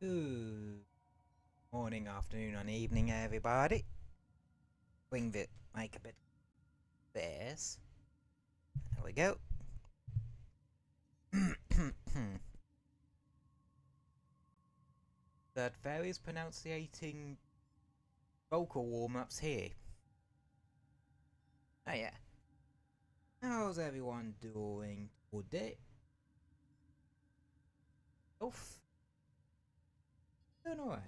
Good morning, afternoon, and evening, everybody. Bring the mic a bit this. There we go. That varies pronunciating vocal warm-ups here. Oh yeah. How's everyone doing today? Oof. Doing alright.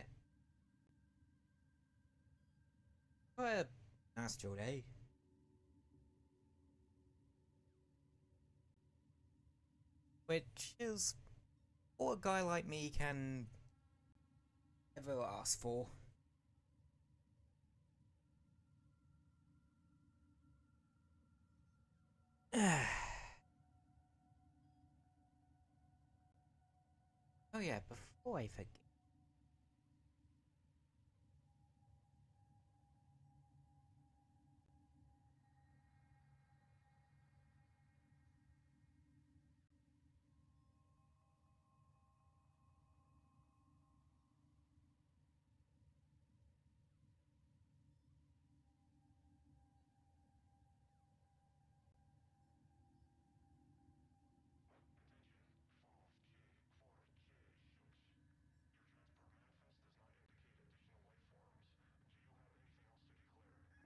Quite a nice chill day. Which is all a guy like me can ever ask for. Oh yeah, before I forget.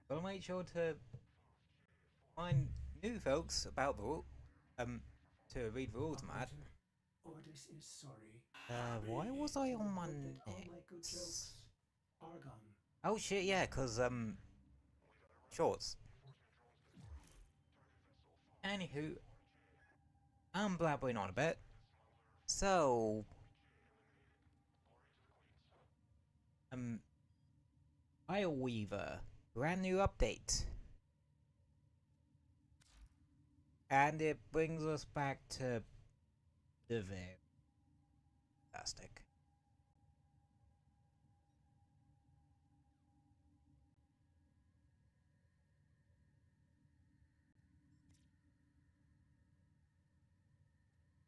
I'll make sure to remind new folks about the to read the rules, Matt. Ordis is sorry. Why was I on my That all my good next? jokes are gone. Oh shit, yeah, cause shorts. Anywho, I'm blabbering on a bit. So, um, Isleweaver, brand new update, and it brings us back to the very fantastic.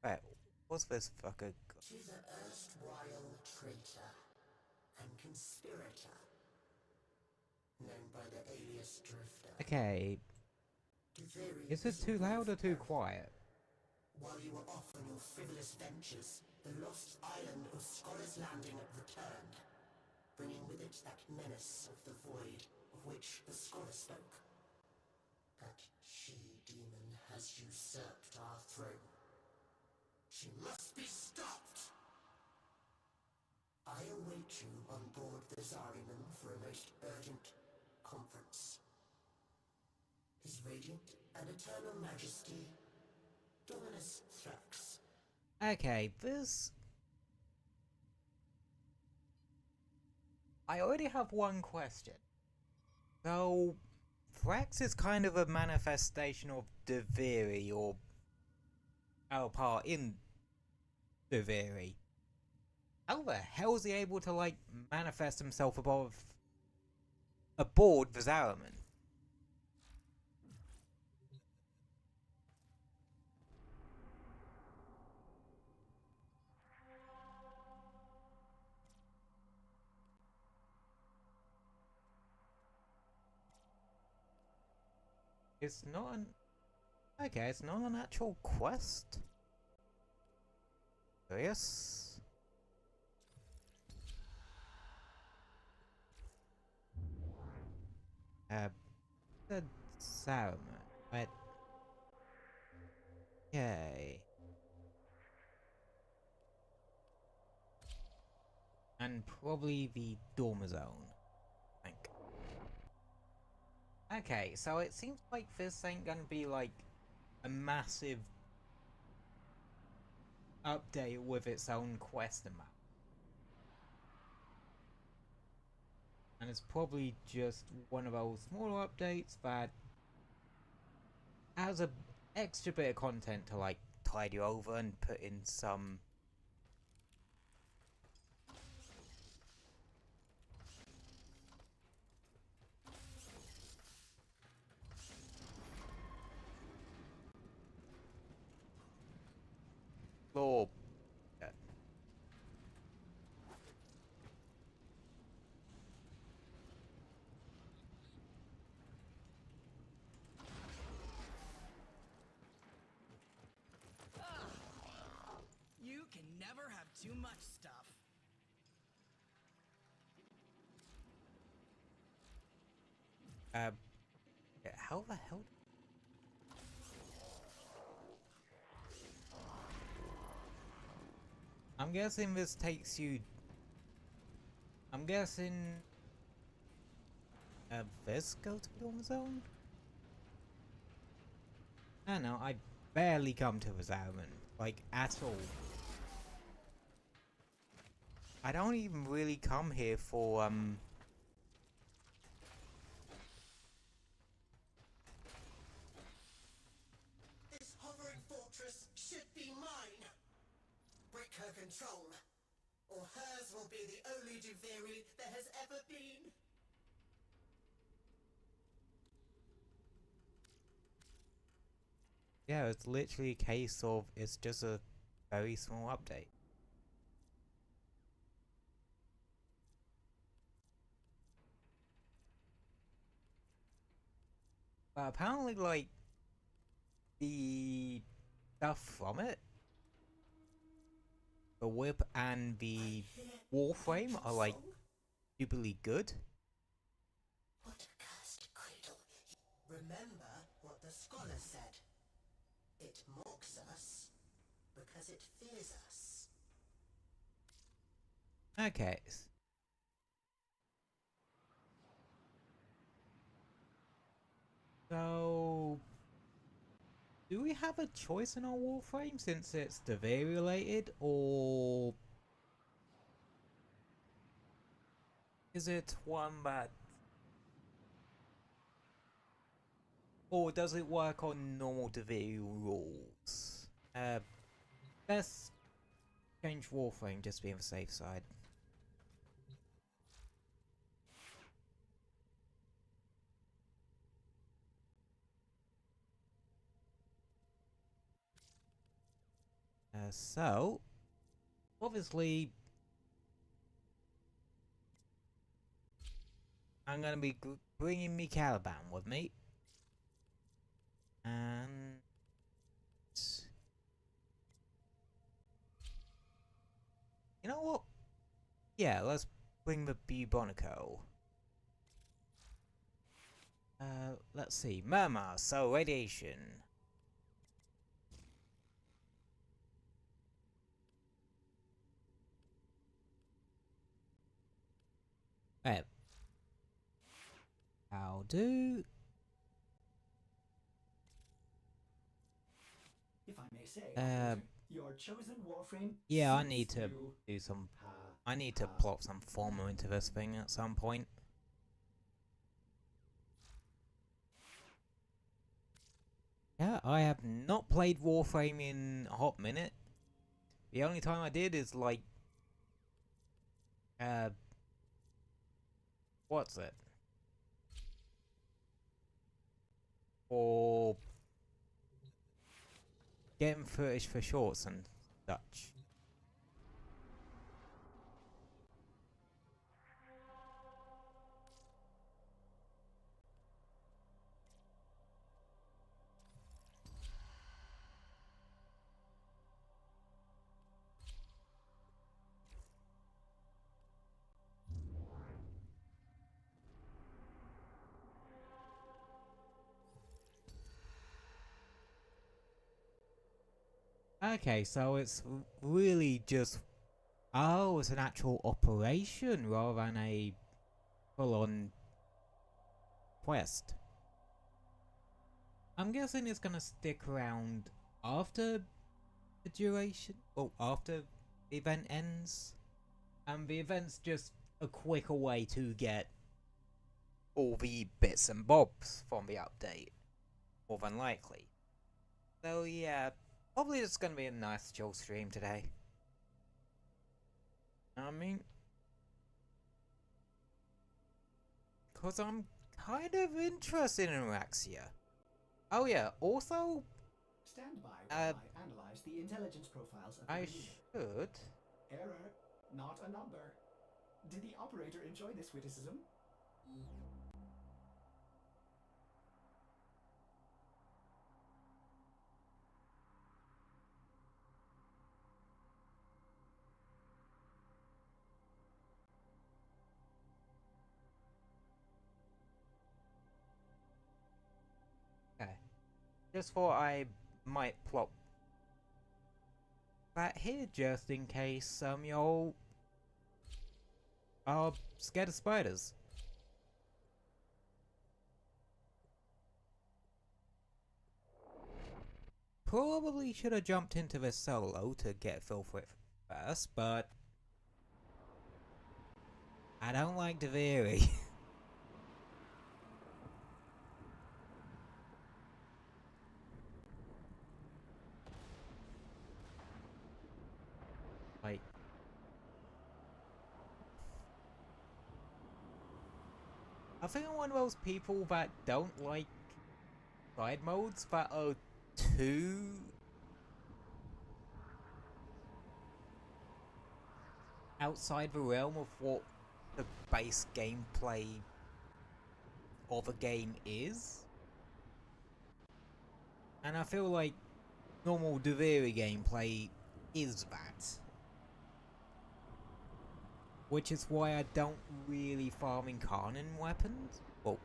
Right, what's this fucker? She's an erstwhile traitor and conspirator, known by the alias Drifter. Okay, is it too loud or too quiet? While you were off on your frivolous ventures, the lost island of Scholar's Landing returned, bringing with it that menace of the void of which the scholar spoke. That she-demon has usurped our throne. She must be stopped! I await you on board the Zaryman for a most urgent conference. His radiant and eternal majesty, Dominus Thrax. Okay, this... I already have one question. So, Thrax is kind of a manifestation of Deviri, or our part in Deviri. How the hell is he able to, like, manifest himself aboard the Zaraman? It's not an... Okay, it's not an actual quest? Yes. The Zaraman. Right. Okay. And probably the Dormer Zone, I think. Okay, so it seems like this ain't gonna be like a massive update with its own quest map. And it's probably just one of those smaller updates that has a extra bit of content to like tide you over and put in some lore. Too much stuff. Yeah, how the hell? I'm guessing this takes you. I'm guessing. This go to the Dawn Zone? I don't know, I barely come to this island. Like, at all. I don't even really come here for, This hovering fortress should be mine. Break her control, or hers will be the only Duviri there has ever been. yeah, it's literally a case of, it's just a very small update. But apparently, like, the stuff from it, the whip and the Warframe are, like, stupidly good. What a cursed cradle. Remember what the scholar said. It mocks us because it fears us. Okay. So, do we have a choice in our Warframe since it's Devere related, or is it one that, or does it work on normal Devere rules? Let's change Warframe just to be on the safe side. So, obviously, I'm gonna be bringing me Caliban with me. And you know what? Yeah, let's bring the Bubonico. Let's see. Murmur, so radiation. I'll do. If I may say, operator, your chosen Warframe. Yeah, I suits need to you. do some. Ha, I need to ha. plot some form into this thing at some point. Yeah, I have not played Warframe in a hot minute. The only time I did is like, what's it? Or getting footage for shorts and such. Okay, so it's really just. Oh, it's an actual operation rather than a full-on quest. I'm guessing it's gonna stick around after the duration, or after the event ends. And the event's just a quicker way to get all the bits and bobs from the update, more than likely. So yeah, probably it's gonna be a nice chill stream today. I mean, cause I'm kind of interested in Araxia. Oh yeah, also, Stand by while I analyze the intelligence profiles of I your unit. should. Error, not a number. Did the operator enjoy this witticism? Just thought I might plop that here just in case y'all are scared of spiders. Probably should have jumped into this solo to get a feel for it first, but I don't like Deviri. Like, I think I'm one of those people that don't like side modes that are too outside the realm of what the base gameplay of a game is. And I feel like normal Deviri gameplay is that. Which is why I don't really farm Incarnon weapons. Well,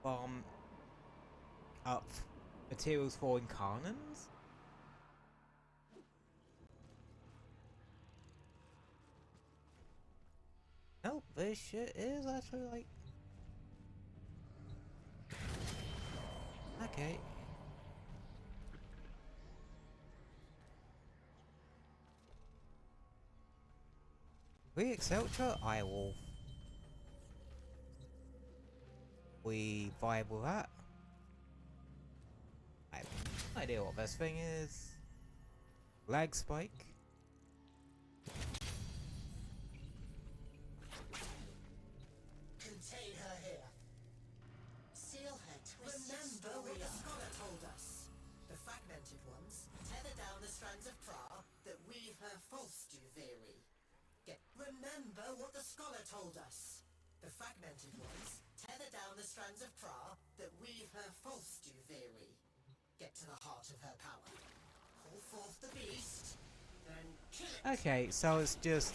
farm up materials for Incarnons. Nope, this shit is actually like... Okay. We etc. I will... We vibe with that. I have no idea what this thing is. Lag spike. Contain her here. Seal her twisted. Remember what the scholar told us. The fragmented ones tether down the strands of Pra that weave her false Duviri. Remember what the scholar told us. The fragmented ones tether down the strands of Pra that weave her false Duviri. Get to the heart of her power. Call forth the beast, then kill it. Okay, so it's just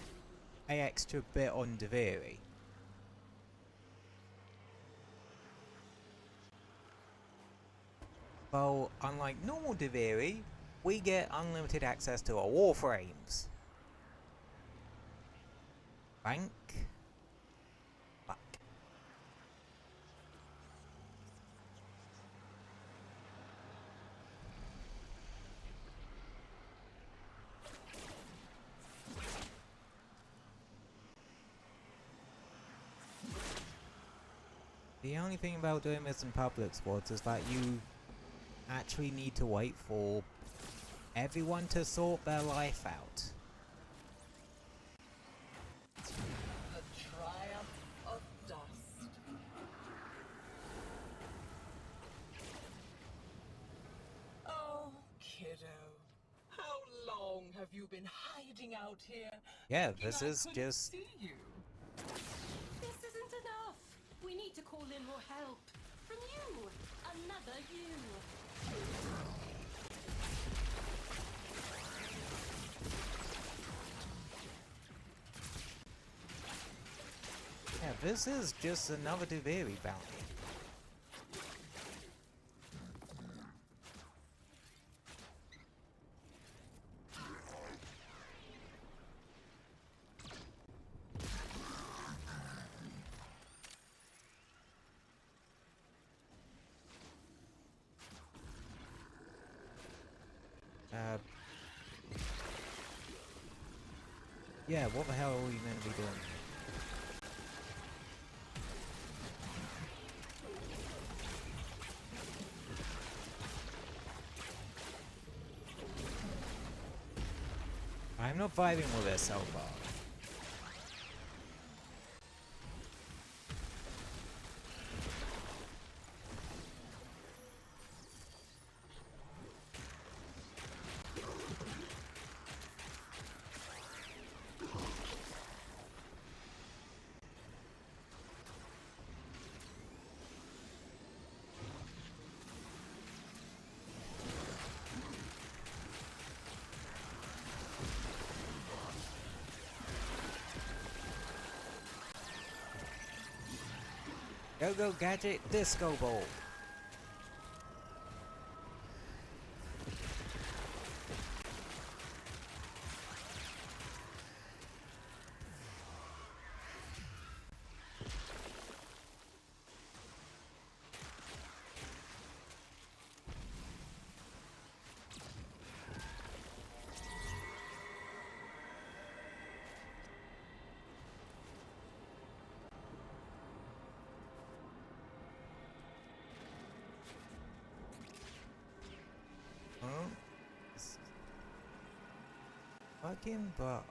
an extra bit on Deviri. Well, unlike normal Deviri, we get unlimited access to our Warframes. Bank. Fuck. The only thing about doing this in public squads is that you actually need to wait for everyone to sort their life out. The triumph of dust. Oh, kiddo. How long have you been hiding out here? Yeah, thinking this I is couldn't just... see you? This isn't enough. We need to call in more help. From you. Another you. Yeah, this is just another Deviri bounty. Yeah, what the hell are we meant to be doing? I'm not vibing with this so far. Go go gadget disco ball. Fucking but.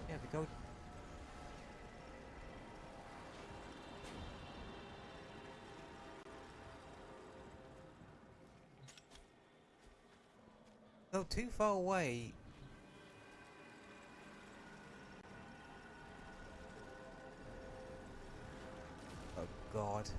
Yeah, we go. Go too far away. Oh God.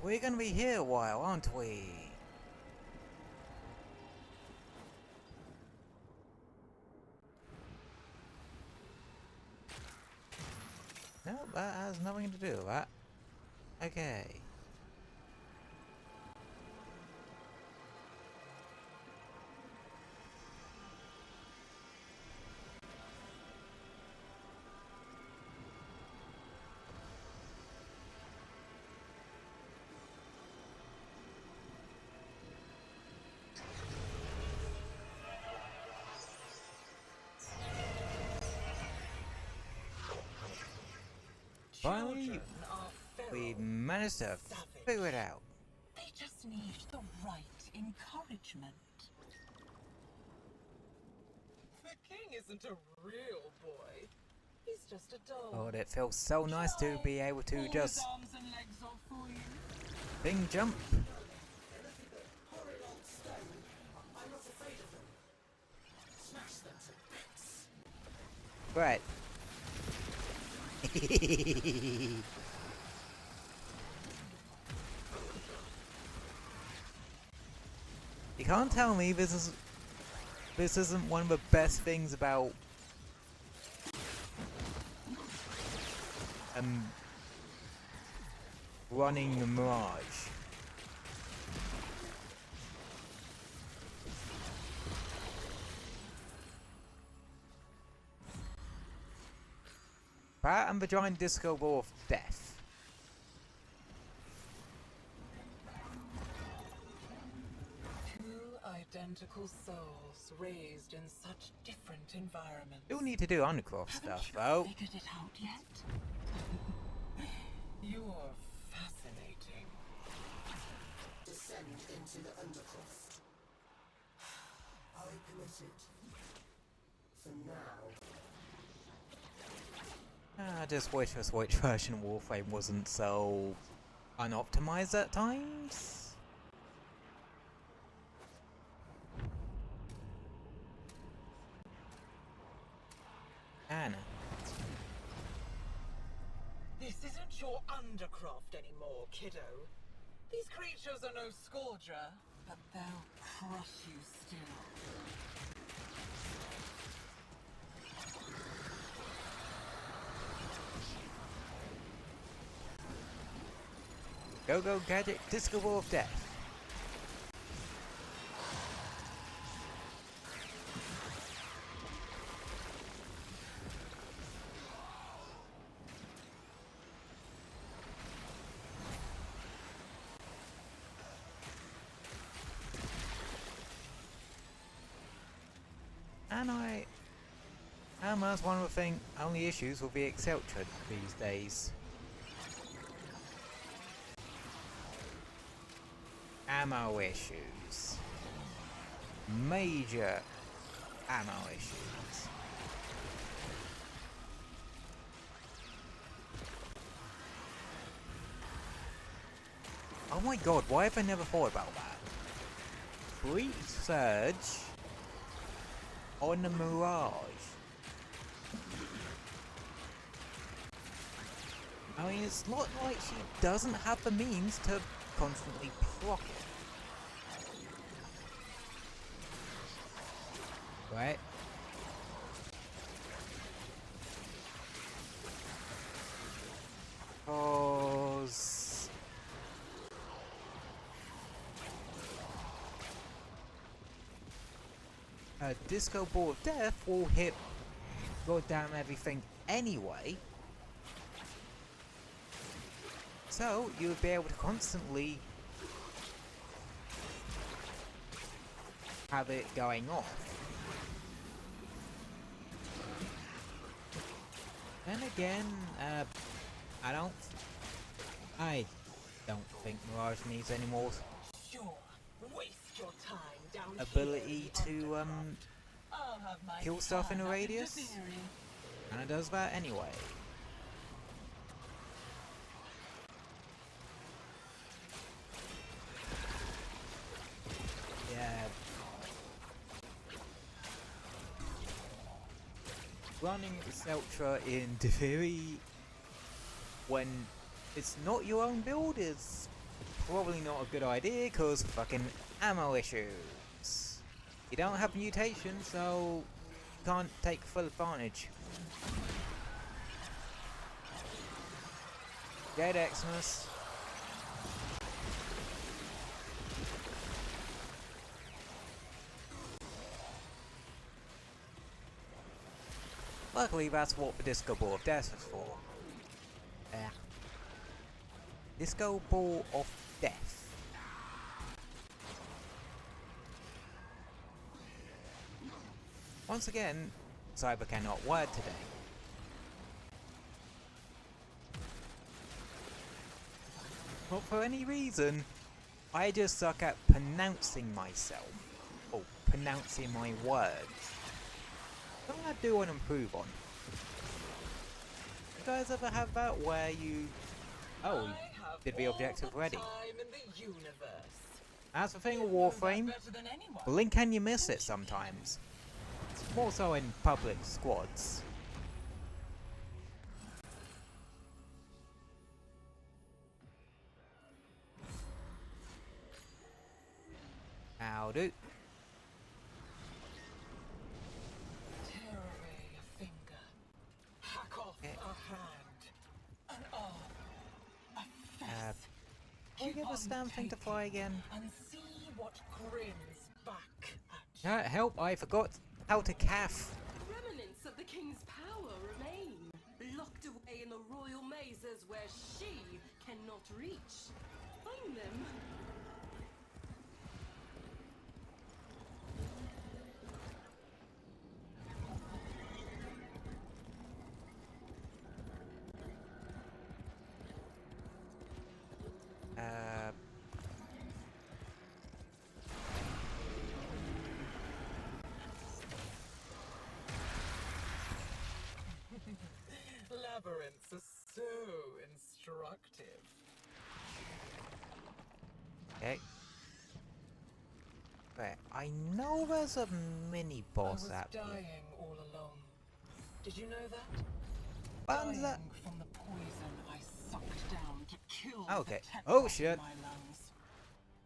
We're gonna be here a while, aren't we? No, that has nothing to do with that. Okay. Finally, Children are we feral, managed to savage. figure it out. They just need the right encouragement. The king isn't a real boy. He's just a doll. Oh, it feels so nice to be able to All his just arms and legs are for you. bing jump. Horrid old stone. I'm not afraid of them. Smash them to bits. Right. You can't tell me this isn't one of the best things about running the Mirage. That and the giant disco ball of death. Two identical souls raised in such different environments. Still need to do Undercroft stuff though. Figured it out yet? You're fascinating. Descend into the undercroft. I permit it. For now. I just wish the Switch version of Warframe wasn't so unoptimized at times. Anna. This isn't your undercroft anymore, kiddo. These creatures are no scourger, but they'll crush you still. Go go gadget disco ball of death. And that's one of the only issues with the Exceltra these days. Ammo issues. Major ammo issues. Oh my god, why have I never thought about that? Breach Surge on the Mirage. I mean, it's not like she doesn't have the means to constantly proc it. Right? Cause a disco ball of death will hit goddamn everything anyway. So you would be able to constantly have it going off. Then again, I don't think Mirage needs any more Sure. Waste your time down ability here, to I'll have my kill stuff in a fun at radius, Deviri. and it does that anyway. Yeah. Running Celtra in Deviri when it's not your own build is probably not a good idea, cause fucking ammo issues. You don't have mutation, so you can't take full advantage. Jade Xmas. Luckily, that's what the Disco Ball of Death is for. Disco Ball of Death. Once again, Cyber cannot word today. Not for any reason, I just suck at pronouncing myself. Or pronouncing my words. Something I do want to improve on. You guys ever have that where you... Oh, you did the objective already. That's the thing with Warframe. Blink and you miss it sometimes. More so in public squads. How do? Tear away a finger, hack off a hand, an arm, a face. Can you give us damn thing to fly again? And see what grins back at you. Help, I forgot how to calf. Remnants of the king's power remain, locked away in the royal mazes where she cannot reach. Find them. Labyrinths are so instructive. Okay. Right, I know there's a mini boss I up was here. dying all along. Did you know that? When's Dying that? from the poison I sucked down to kill Okay. the temper Oh, shit. in my lungs.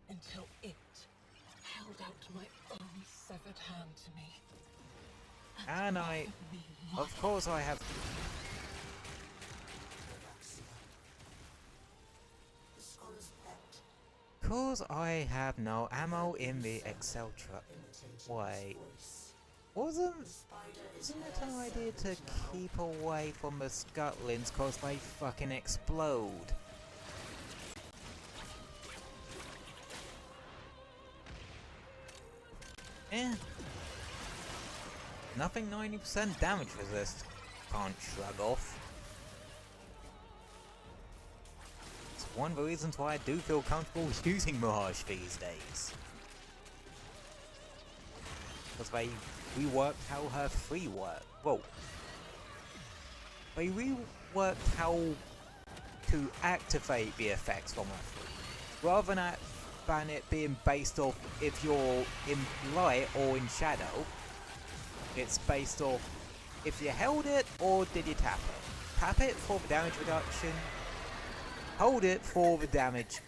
Until it held out my own severed hand to me. And I... Of course I have... Cause I have no ammo in the Excel truck. Wait. Isn't it an idea to keep away from the Scutlings cause they fucking explode? Nothing 90% damage resist. Can't shrug off. It's one of the reasons why I do feel comfortable using Mirage these days. Because they reworked how her 3 worked. Whoa. They reworked how to activate the effects from her 3. Rather than it being based off if you're in light or in shadow. It's based off if you held it or did you tap it. Tap it for the damage reduction. Hold it for the damage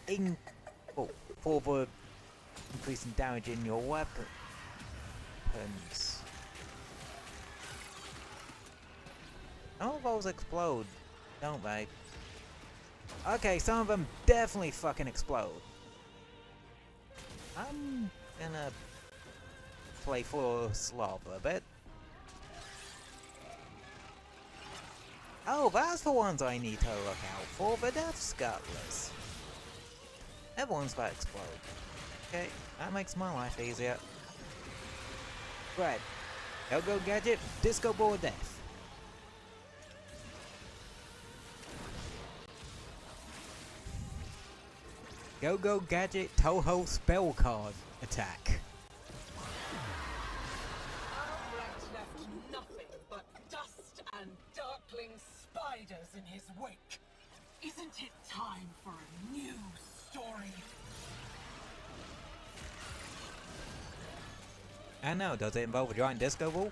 for the increasing damage in your weapons. Some of those explode, don't they? Okay, some of them definitely fucking explode. I'm gonna play for Slava a bit. Oh, that's the ones I need to look out for, the Death Scuttlers. Everyone's about to explode. Okay, that makes my life easier. Right, go gadget, disco ball death. Go gadget, Toho spell card attack. Albrecht left nothing but dust and darkling spiders in his wake. Isn't it time for a new story? And now, does it involve a giant disco ball?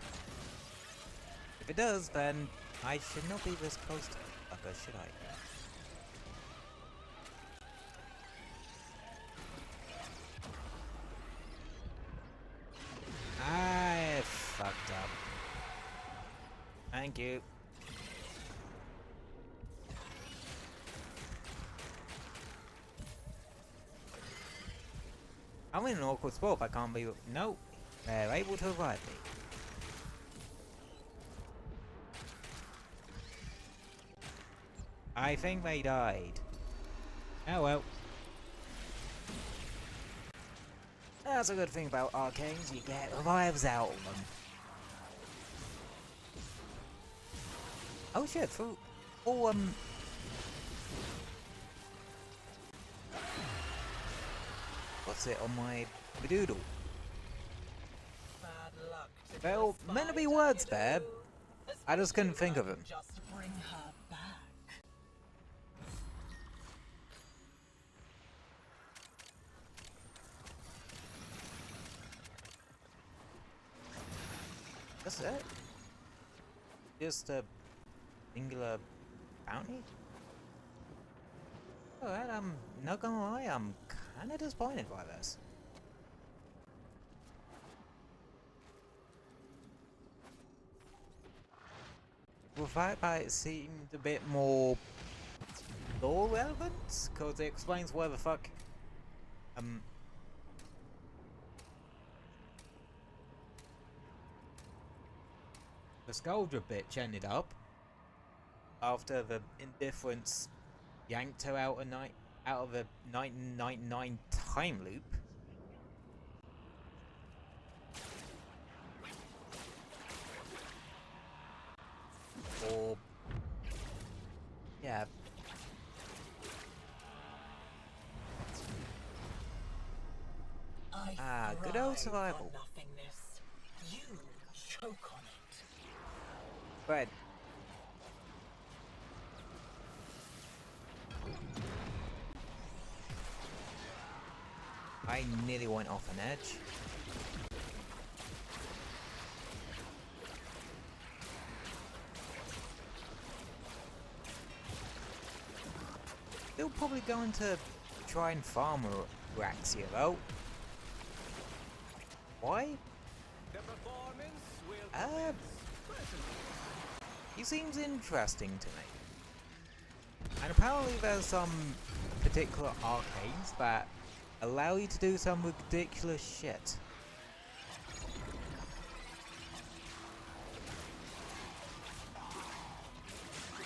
If it does, then I should not be this close to fucker, should I? I fucked up. Thank you. I'm in an awkward spot. I can't be. Nope. They're able to revive me. I think they died. Oh well. That's a good thing about arcanes, you get revives out of them. Oh shit, what's it on my doodle? Bad luck to Well, the meant to be spider, words kiddo. there. I just couldn't think of them. Just bring her back. That's it? Just a singular bounty? Alright, I'm not gonna lie, I'm kinda disappointed by this. The fact that it seemed a bit more lore relevant, cause it explains where the fuck the Scoldra bitch ended up after the indifference yanked her out of the 1999 time loop. Or yeah. Good old survival. Nothingness. You choke on it. But I nearly went off an edge. Still probably going to try and farm a Raxia though. Why? He seems interesting to me. And apparently there's some particular arcades that allow you to do some ridiculous shit.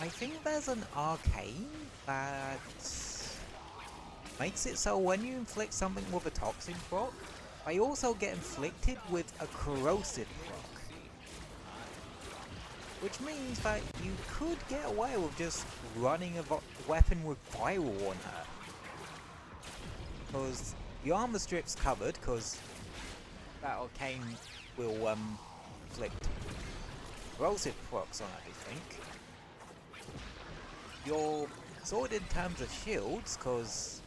I think there's an arcane that makes it so when you inflict something with a toxin proc, they also get inflicted with a corrosive proc. Which means that you could get away with just running a weapon with viral on her. Because the armor strip's covered, because that arcane will inflict corrosive procs on everything. You're sorted in terms of shields, because,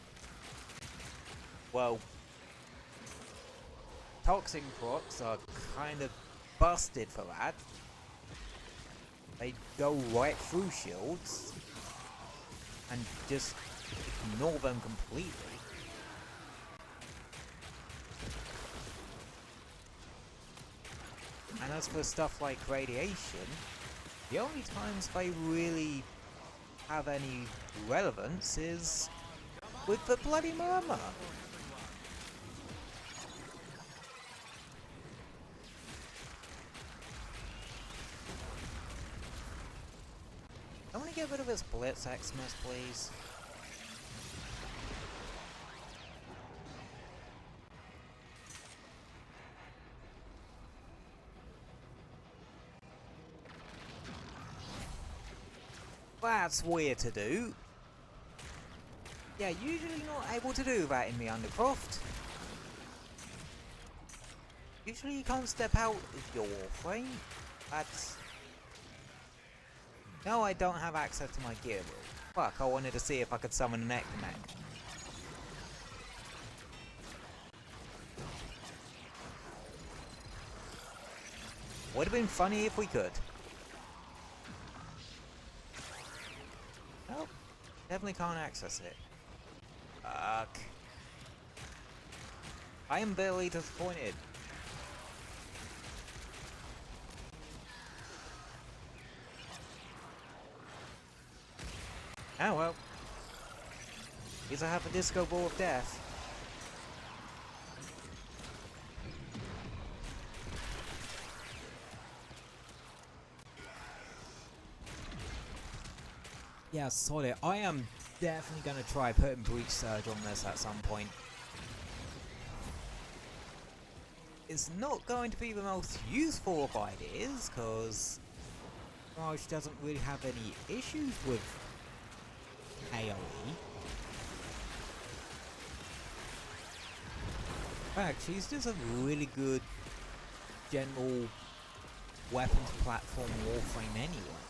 well, toxin procs are kind of busted for that. They go right through shields and just ignore them completely. And as for stuff like radiation, the only times they really have any relevance is with the bloody murmur. I get rid of his Blitz Xmas, please? That's weird to do. Yeah, usually not able to do that in the Undercroft. Usually you can't step out of your Warframe. That's... No, I don't have access to my gear rule. Fuck, I wanted to see if I could summon an Ekmek. Would have been funny if we could. Nope. Definitely can't access it. Fuck. I am bitterly disappointed. Oh well. At least I have a disco ball of death. Yeah, solid. I am definitely gonna try putting Breach Surge on this at some point. It's not going to be the most useful of ideas, because Mirage doesn't really have any issues with AoE. In fact, she's just a really good general weapons platform Warframe anyway.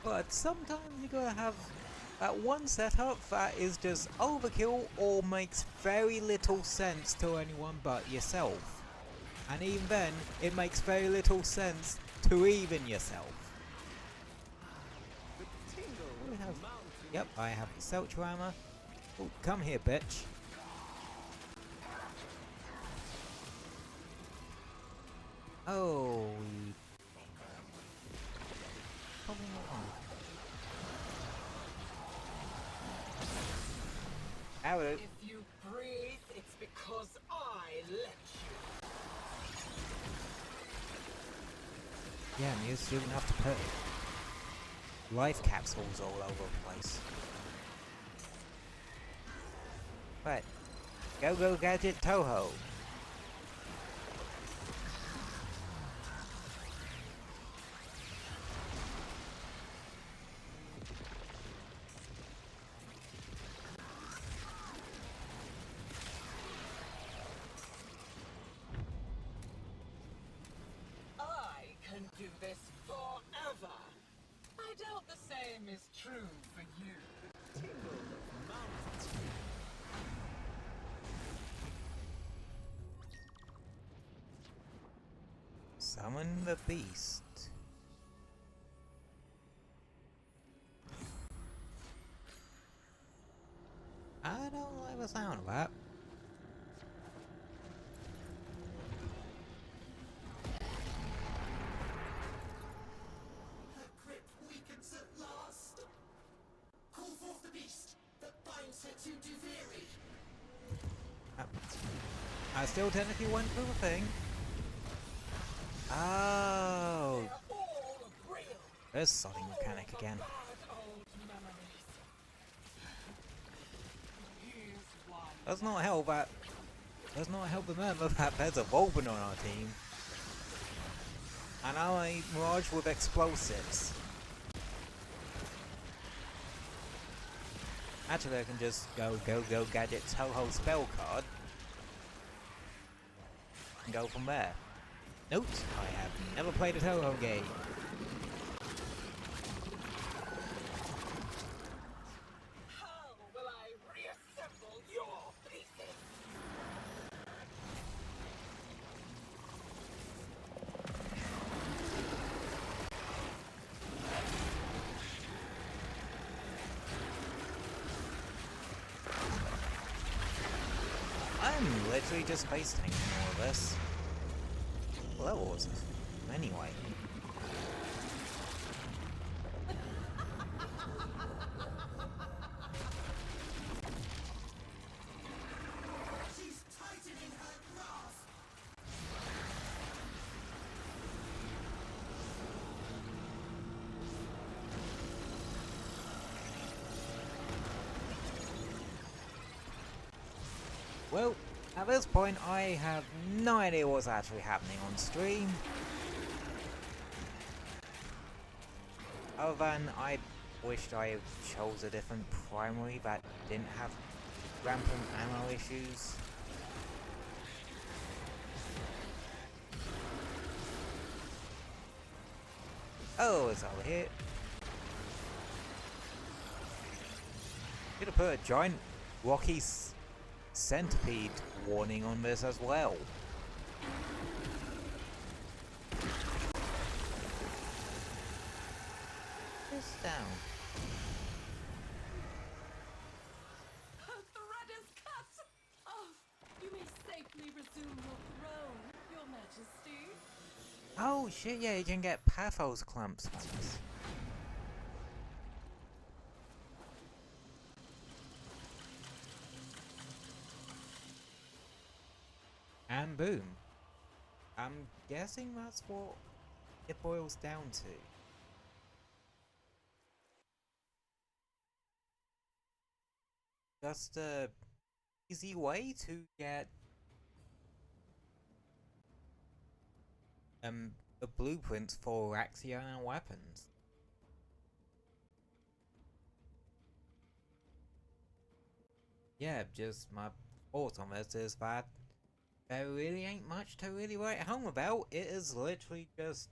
But sometimes you gotta have that one setup that is just overkill or makes very little sense to anyone but yourself. And even then, it makes very little sense to even yourself. Yep, I have the Seltzer armor. Oh, come here, bitch. Oh, probably not. Hello. If you breathe, it's because I let you. Yeah, and you shouldn't have to put life capsules all over the place. Right. Go Gadget Toho. I can do this forever. I doubt the same is true for you. Summon the beast. I don't like the sound of that. Her grip weakens at last. Call forth the beast that binds her to Duviri. I still technically went through the thing. Oh, They're all real. there's sodding mechanic again. Bad old memories. Here's one. Does not help that. Does not help remember that there's a Vulcan on our team. And I'm a Mirage with explosives. Actually, I can just go Gadget Toho spell card. And go from there. Note, I have never played a Toho game. How will I reassemble your pieces? I'm literally just face tanking all of this. Well, that was anyway. She's tightening her grasp. Well, at this point I have no idea what's actually happening on stream. Other than I wished I chose a different primary that didn't have rampant ammo issues. Oh, it's over here. Could have put a giant rocky centipede warning on this as well. This down. Her thread is cut! Oh, you may safely resume your throne, Your Majesty. Oh shit, yeah, you can get pathos clumps from this. And boom. I'm guessing that's what it boils down to. Just a easy way to get the blueprints for Raxian weapons. Yeah, just my thoughts on this is that there really ain't much to really write home about. It is literally just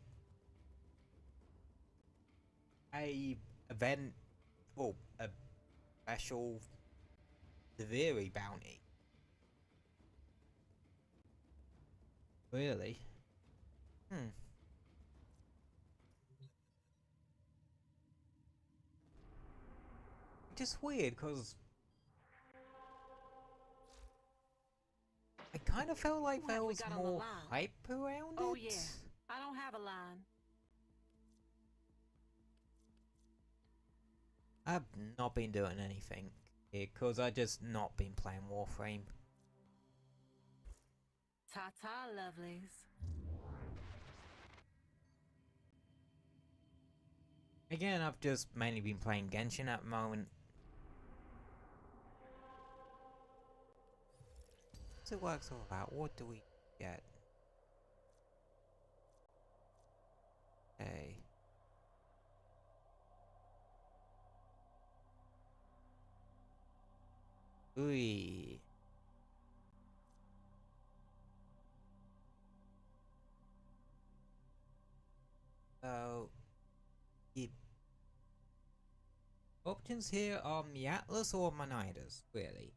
a event, or a special Deviri bounty. Really? Just weird, because I kind of felt like there was more hype around it. Oh yeah, I don't have a line. I've not been doing anything because I just not been playing Warframe. Ta-ta, lovelies. Again, I've just mainly been playing Genshin at the moment. So it works all out. What do we get? Okay. Ooh. So, the options here are Miatlas or Manidas, really.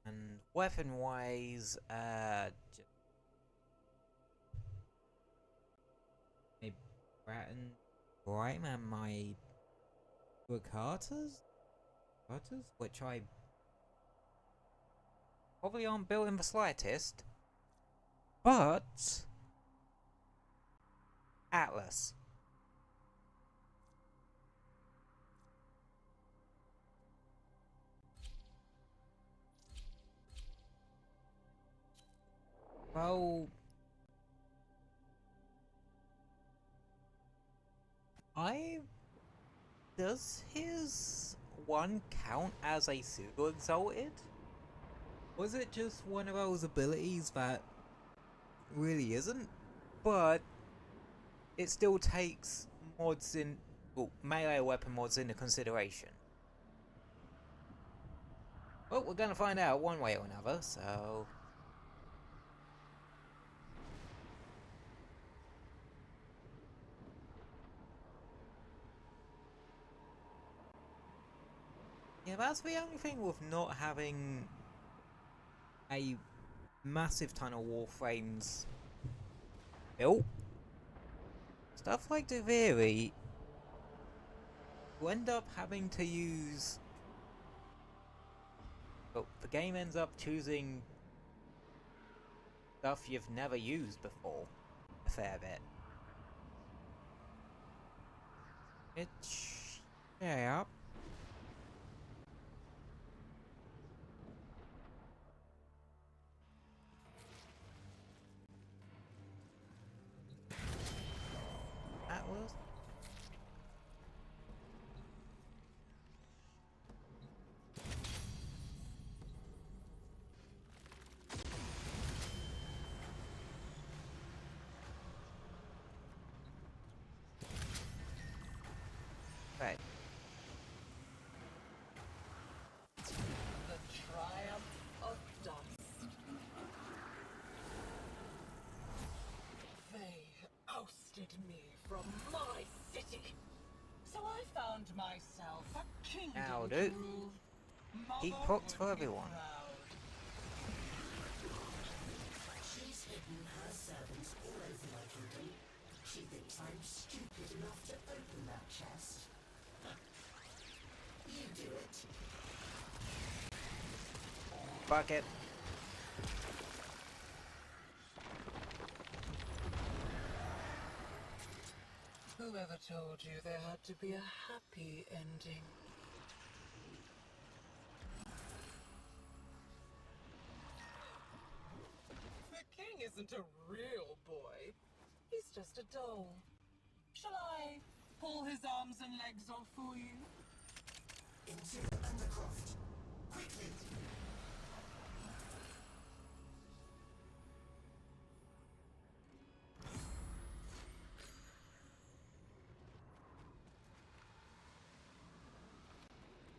And weapon-wise, just my Bratton Prime and my Ricartas, which I probably aren't built in the slightest, but Atlas. Well, does his one count as a super exalted? Was it just one of those abilities that really isn't? But it still takes mods in, well, melee weapon mods into consideration. Well, we're gonna find out one way or another, so... yeah, that's the only thing with not having a massive ton of Warframes built. Stuff like Deviri, you end up having to use... well, the game ends up choosing stuff you've never used before a fair bit. It's... yeah. from my city. So I found myself a kingdom Now, to dude. rule. Keep Mother props for would be everyone. proud. She's hidden her servants all over my kingdom. She thinks I'm stupid enough to open that chest. You do it. Fuck it. Whoever told you there had to be a happy ending? The king isn't a real boy. He's just a doll. Shall I pull his arms and legs off for you? Into the Undercroft. Quickly!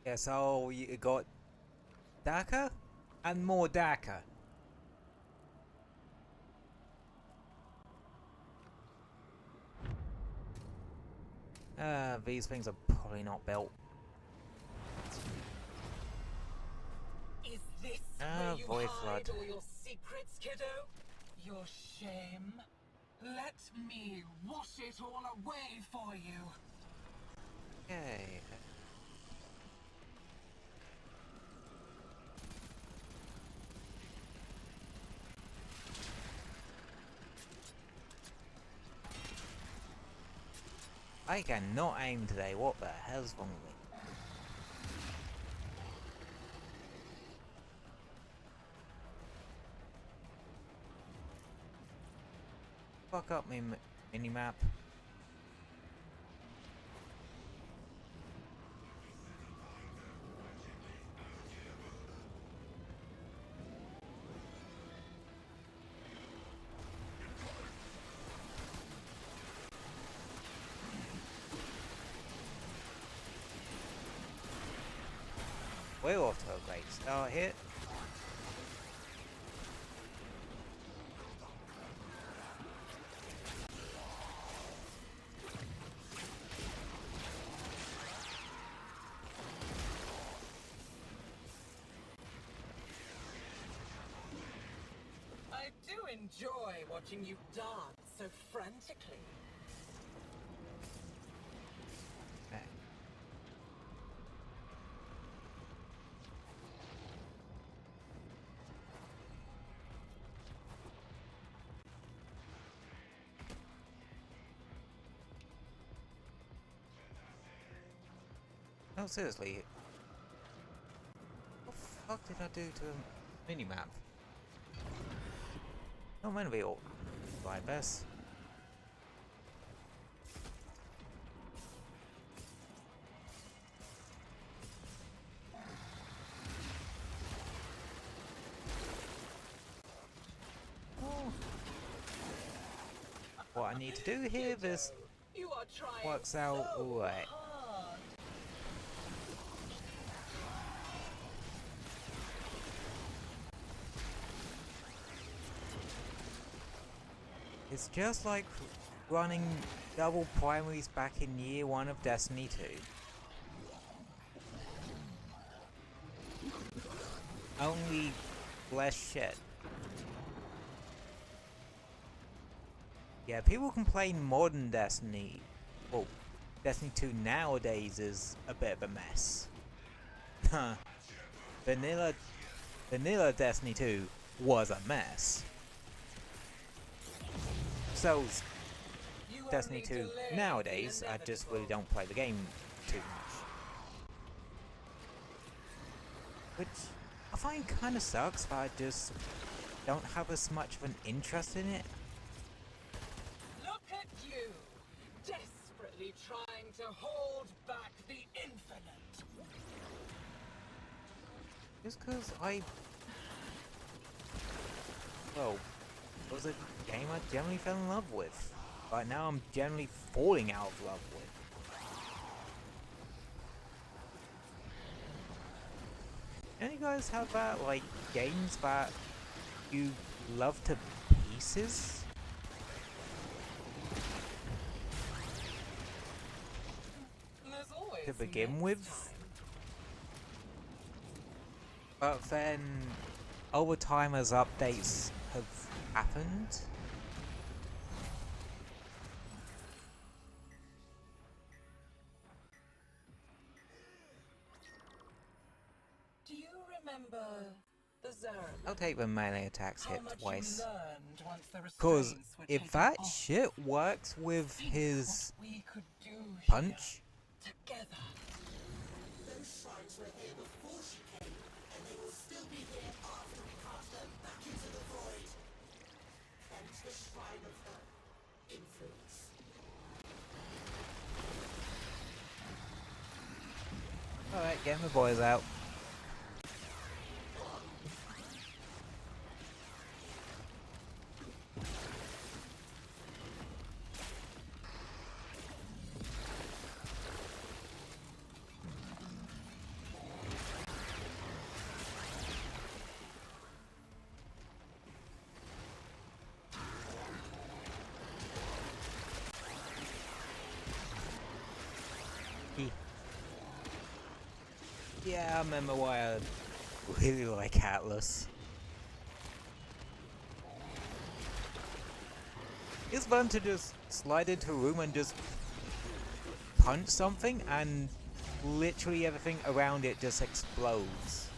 Yeah, so you got Daka and more Daka. These things are probably not built. Is this where you void hide flood. all your secrets, kiddo? Your shame? Let me wash it all away for you. Okay. I cannot aim today. What the hell's wrong with me? Fuck up me mini map. We're off to a great start here. I do enjoy watching you dance so frantically. Okay. No, seriously. What the fuck did I do to a minimap? Not meant to be all right, best. What I need to do here, this You are trying works out so alright. hard. It's just like running double primaries back in year 1 of Destiny 2. Only less shit. Yeah, people complain modern Destiny, well, Destiny 2 nowadays is a bit of a mess. Huh. Vanilla Destiny 2 was a mess. So You Destiny only 2 delay nowadays, the I just really inevitable. don't play the game too much. Which I find kinda sucks, but I just don't have as much of an interest in it. Look at you, desperately trying to hold back the infinite. Just cause well, it was a game I generally fell in love with. But now I'm generally falling out of love with. Any you guys have that, like, games that you love to pieces? to begin with. But then, over time as updates have happened, Do you remember the zone? I'll take the melee attacks How hit much twice. you learned once the Because restraints were if taken that off? shit works with Think his what we could do punch, here, together. Those shrines were here before she came, and they will still be here after we cast her back into the void. Cleanse the shrine of her influence. alright, get my boys out. Yeah, I remember why I really like Atlas. It's fun to just slide into a room and just punch something and literally everything around it just explodes.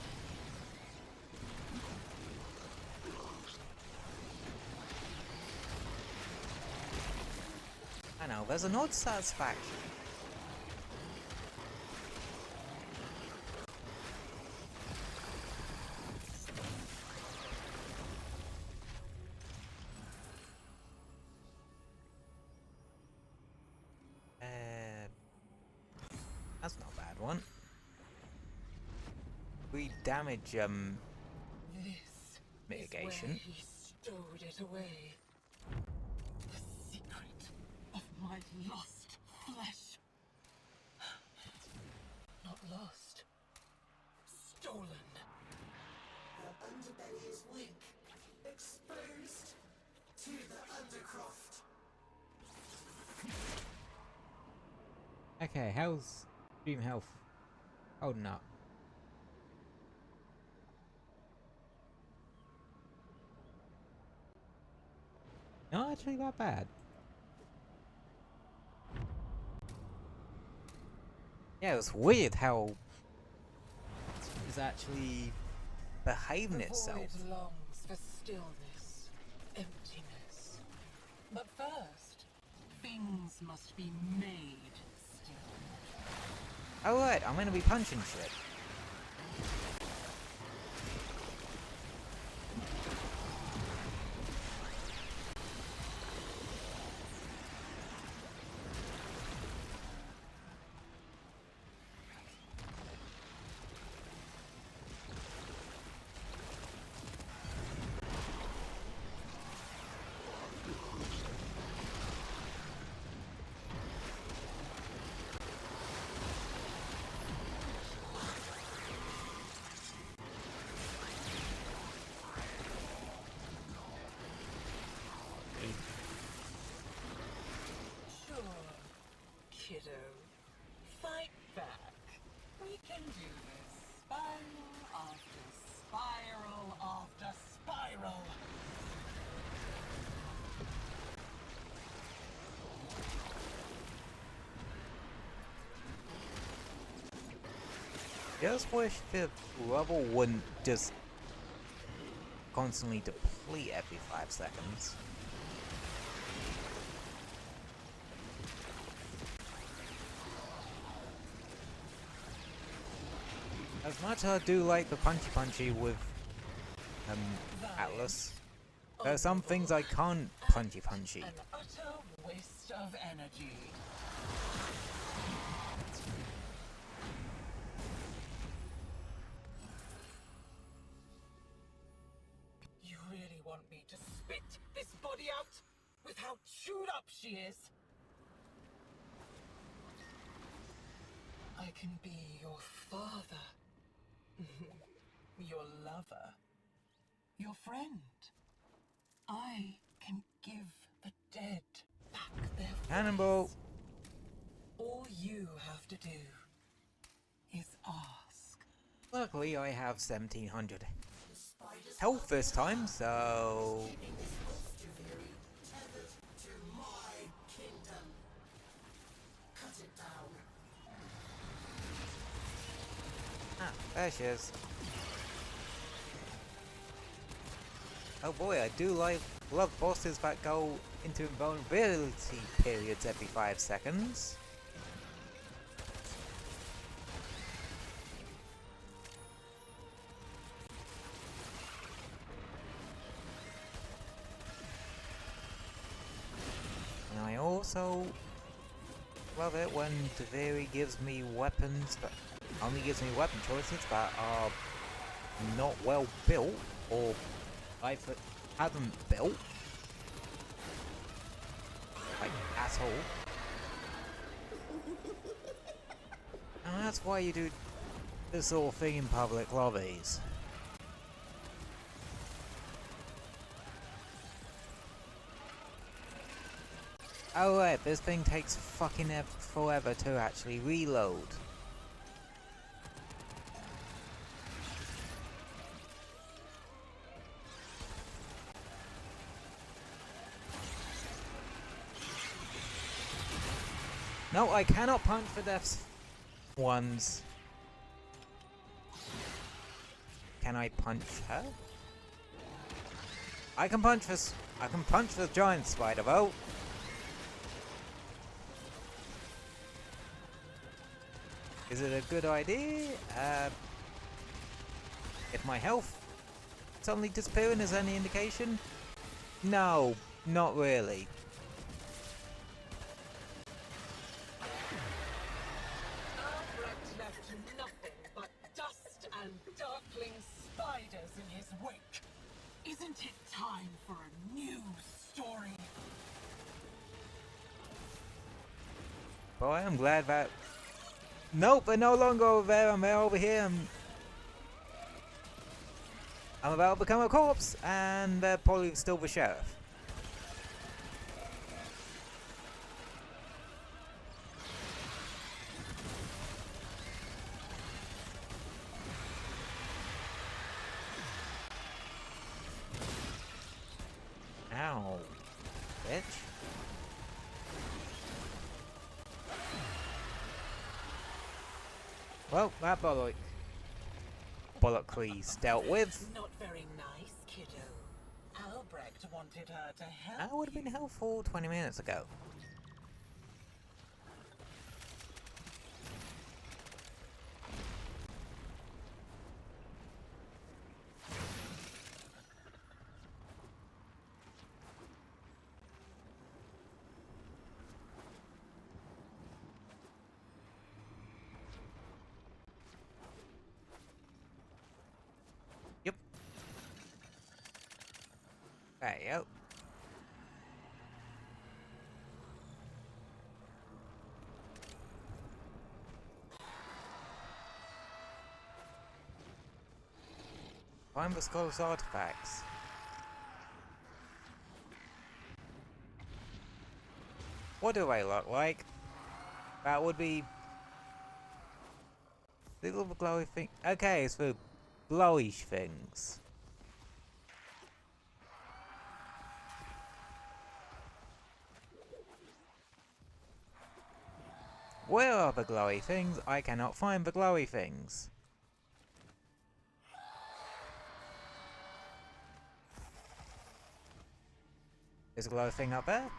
I know, there's an odd satisfaction. That's not a bad one. We damage This mitigation. is where he stowed it away. The secret of my lost flesh. Not lost. Stolen. Her underbelly is weak, exposed to the undercroft. Okay, how's Dream Health holding up? Not actually that bad. Yeah, it's weird how it's actually behaving The itself. void longs for stillness, emptiness. But first, things must be made still. Oh right, I'm gonna be punching shit. Sure, kiddo. Fight back. We can do this. Spiral after spiral after spiral. Just wish the rubble wouldn't just constantly deplete every 5 seconds. As much as I do like the punchy with Atlas, there are some things I can't punchy. An utter waste of energy. You really want me to spit this body out with how chewed up she is? I can be your father, your lover, your friend. I can give the dead back their voice. Cannonball! All you have to do Luckily, I have 1700 health this time, so... Ah, there she is. Oh boy, I do love bosses that go into invulnerability periods every 5 seconds. And I also love it when Deviri gives me weapons that only gives me weapon choices that are not well built or either haven't built. Like, asshole. And that's why you do this sort of thing in public lobbies. Oh right, this thing takes fucking forever to actually reload. No, I cannot punch for deaths once. Can I punch her? I can punch this. I can punch the giant spider though. Is it a good idea? If my health suddenly disappearing is any indication? No, not really. Albrecht left nothing but dust and darkling spiders in his wake. Isn't it time for a new story? Boy, I'm glad that... Nope, they're no longer over there, I'm over here. I'm about to become a corpse, and they're probably still the sheriff. Ow, bitch. Well, that bollockries dealt with. Not very nice, kiddo. Albrecht wanted her to help. That would have been helpful 20 minutes ago. Yep. There you go. Find the Scholar's artifacts. What do they look like? That would be... little glowy thing. Okay, it's the glowish things. Where are the glowy things? I cannot find the glowy things. There's a glowy thing up there.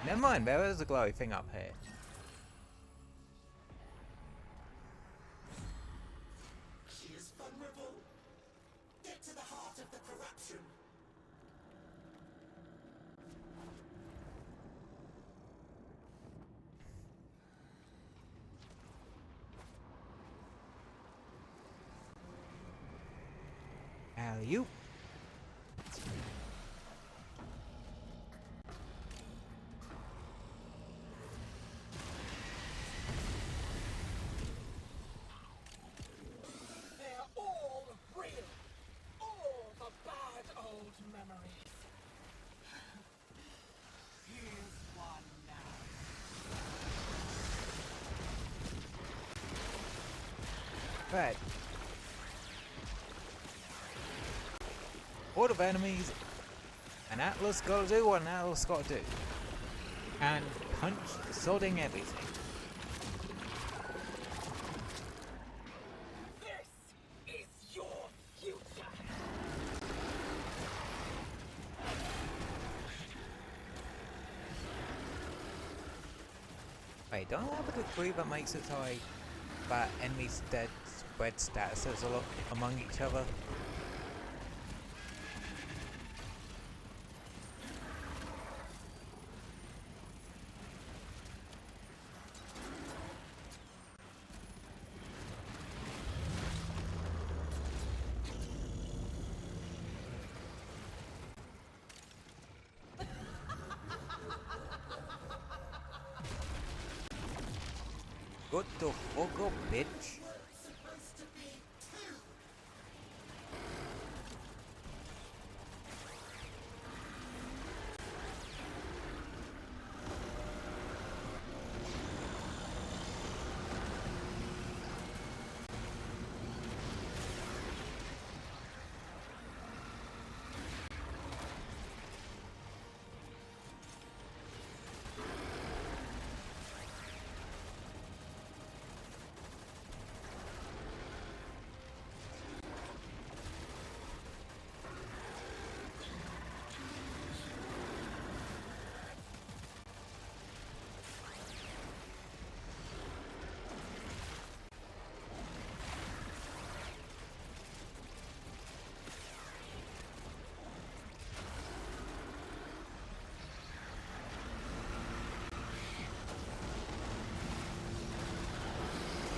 Never mind, there is a glowy thing up here. She is vulnerable. Get to the heart of the corruption. Alley-oop. They're all real. All the bad old memories. Here's one now. Right. Horde of enemies. An Atlas gotta do what an Atlas gotta do. And punch sodding everything. This is your future. Wait, don't I have a decree that makes it so that enemies dead spread statuses among each other? What the fuck up, bitch?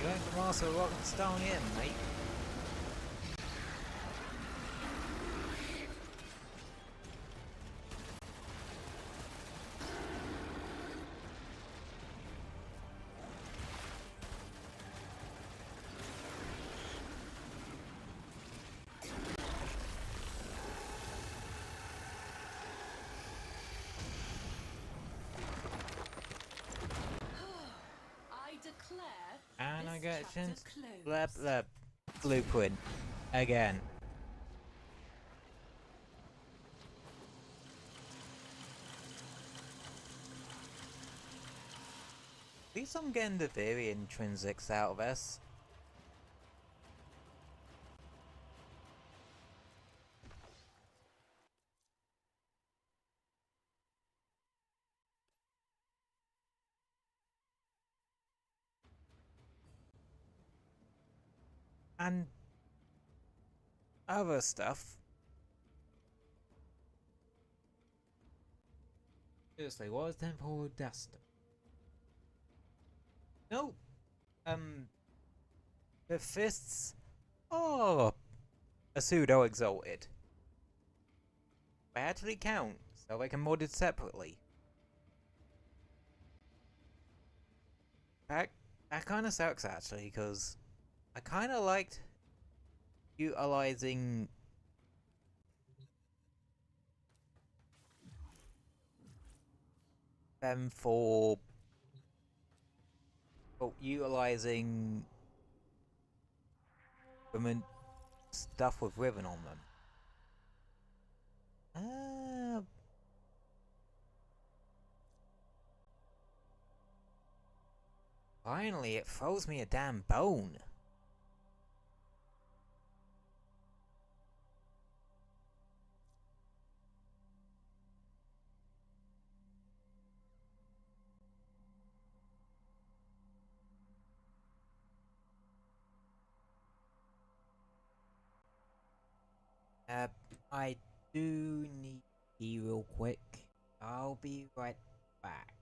You ain't the master of rock and stone here, mate. I declare And I this get chapter chance closed. blab blab blueprint again. At least I'm getting the very intrinsics out of this. And other stuff. Seriously, what is Temple Dust? No. The fists are a pseudo exalted. They actually count, so they can mod it separately. That kind of sucks actually, because I kind of liked utilizing them for utilizing women stuff with ribbon on them. Finally, it throws me a damn bone. I do need to pee real quick. I'll be right back.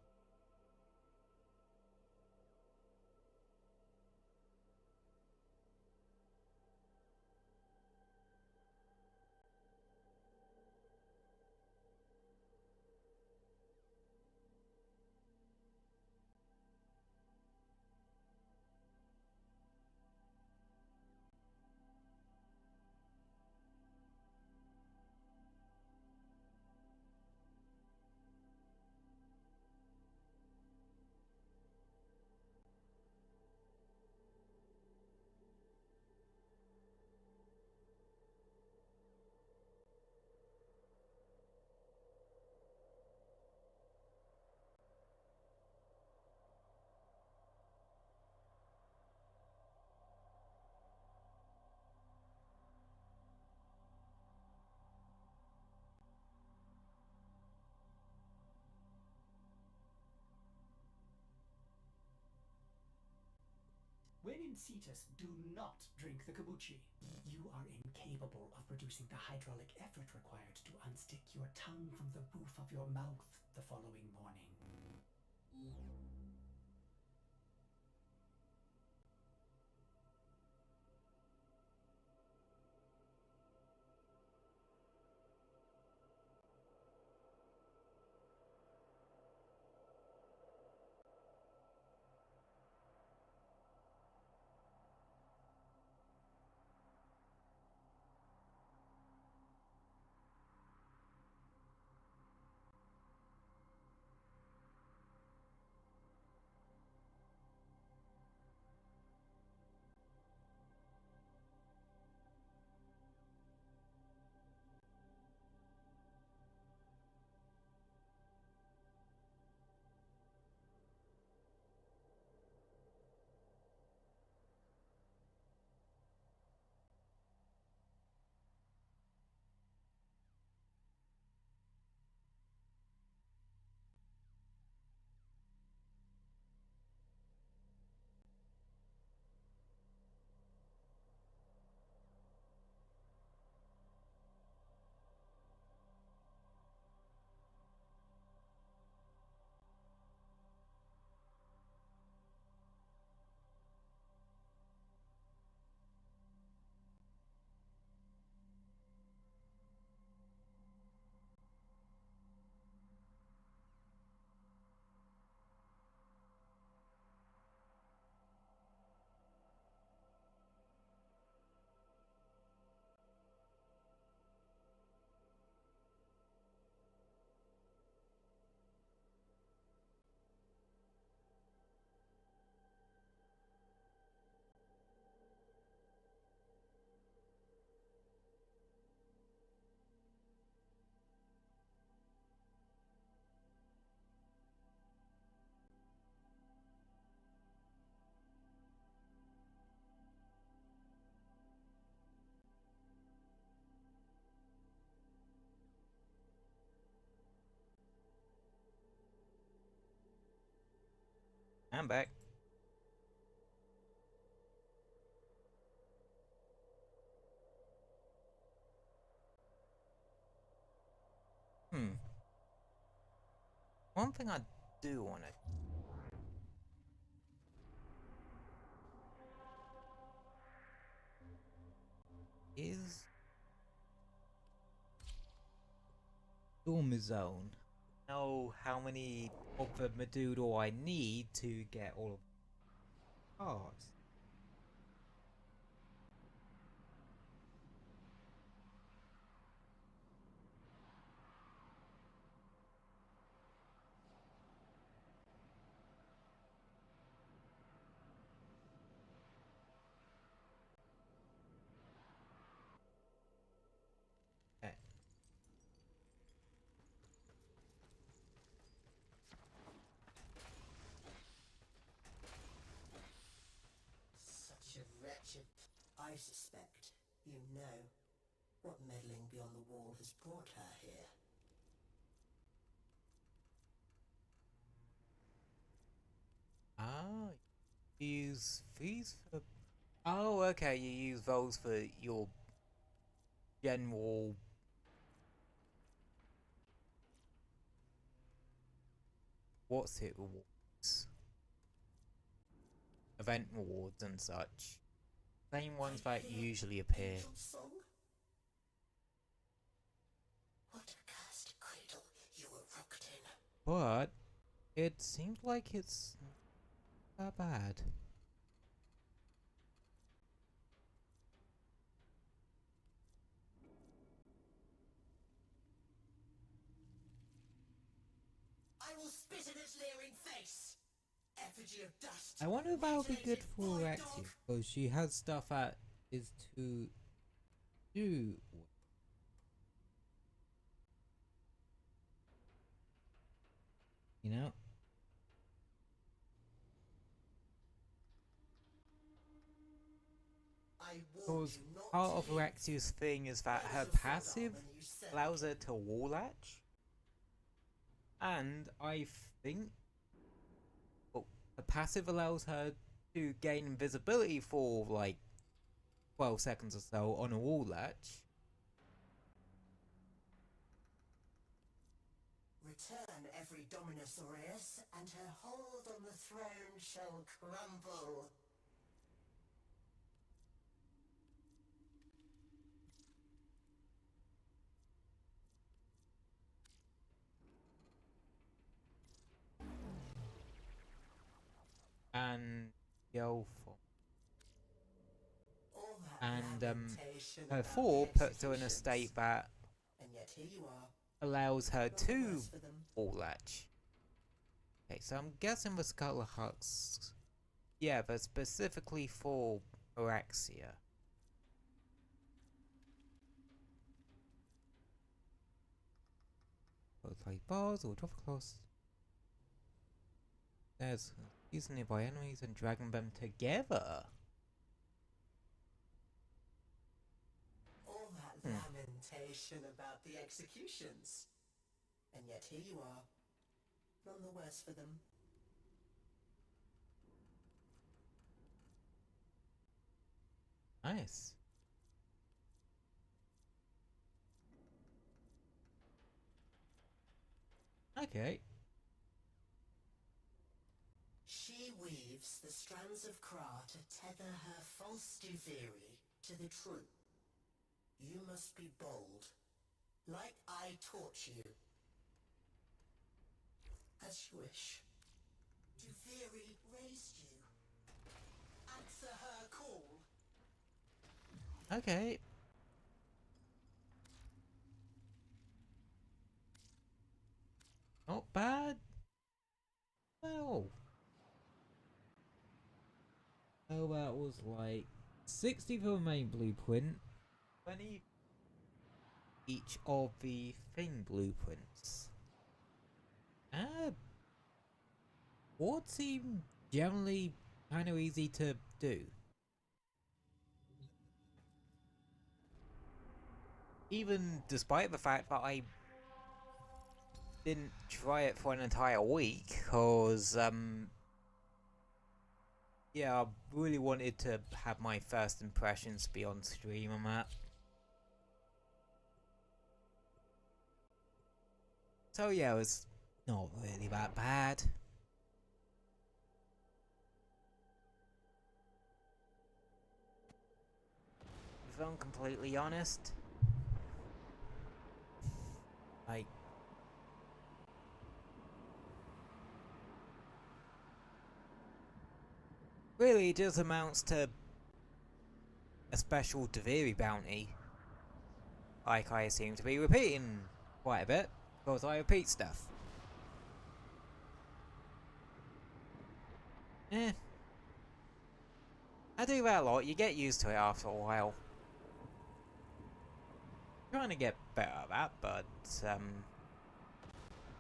Cetus do not drink the kombucha. You are incapable of producing the hydraulic effort required to unstick your tongue from the roof of your mouth the following morning. I'm back. One thing I do want to is Storm Zone. Know how many of the Medoodle I need to get all of the cards. Okay. Such a wretched... I suspect you know what meddling beyond the wall has brought her here. Ah, you use these for... Oh, okay, you use those for your general... What's it? Rewards. Event rewards and such. Same ones that usually appear. Angel song? What a cursed cradle you were rocked in. But it seems like it's not that bad. I will spit in its leering face. Effigy of dust. I wonder if that would be good Mutilated for boy Rexy, dog. because she has stuff that is to do. You know? I warned Because you not part to of leave. Rexy's thing is that I her was a frog passive when you said allows her to wall latch. And I think... Oh, her passive allows her to gain invisibility for like 12 seconds or so on a wall latch. Return every Dominus Aureus, and her hold on the throne shall crumble. And Yelf. All that And lamentation her about fall the puts her in a state executions. that And yet here you are, allows her not the to worse for them. wall latch. Okay, so I'm guessing the Skull Husks. Yeah, but specifically for Araxia. Both like bars or drop across. There's using nearby enemies and dragging them together. All that lamentation about the executions. And yet here you are, none the worse for them. Nice. Okay. She weaves the strands of Kra to tether her false Duviri to the true. You must be bold, like I taught you. As you wish. Duviri raised you. Answer her call. Okay. Not bad. Well. Oh, that was like 60 for the main blueprint. 20 each of the thing blueprints. What seem generally kind of easy to do. Even despite the fact that I didn't try it for an entire week, cause yeah, I really wanted to have my first impressions be on stream on that. So yeah, it was not really that bad. If I'm completely honest, like, really it just amounts to a special Duviri bounty. Like I seem to be repeating quite a bit, because I repeat stuff. Eh. I do that a lot, you get used to it after a while. Trying to get better at that, but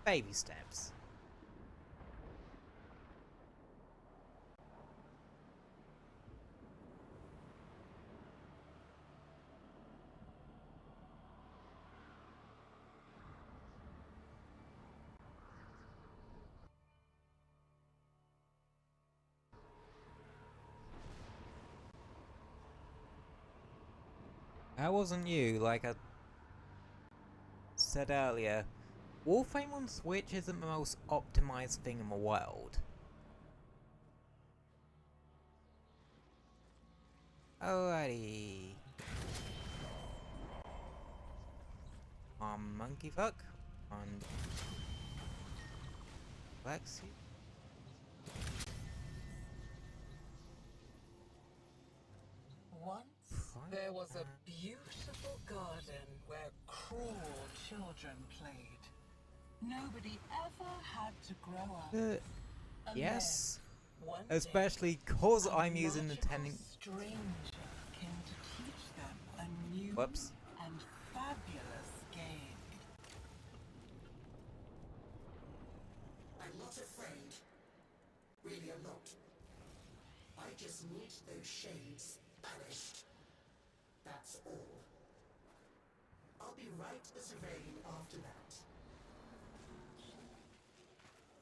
baby steps. That wasn't you, like I said earlier. Warframe on Switch isn't the most optimized thing in the world. Alrighty. Monkey fuck. On backseat. Once there was a beautiful garden where cruel children played. Nobody ever had to grow up. And Yes. then, one Especially day, cause a I'm using the magical stranger came to teach them a new Whoops. and fabulous game. I'm not afraid. Really, I'm not. I just need those shades banished. That's all. I'll be right as rain after that.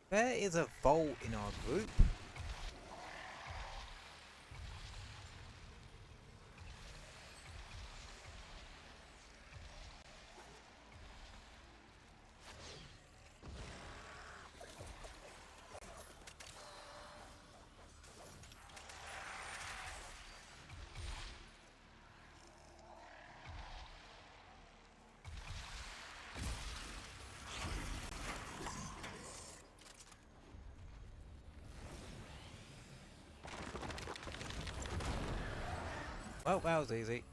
There is a vault in our group. Well, that was easy.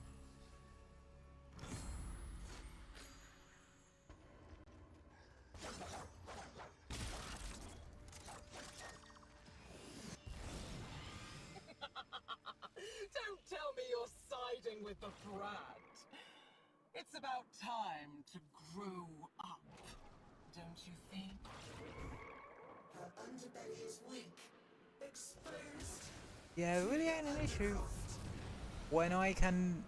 Don't tell me you're siding with the brat. It's about time to grow up, don't you think? Her underbelly is weak, exposed. Yeah, it really ain't an issue when I can.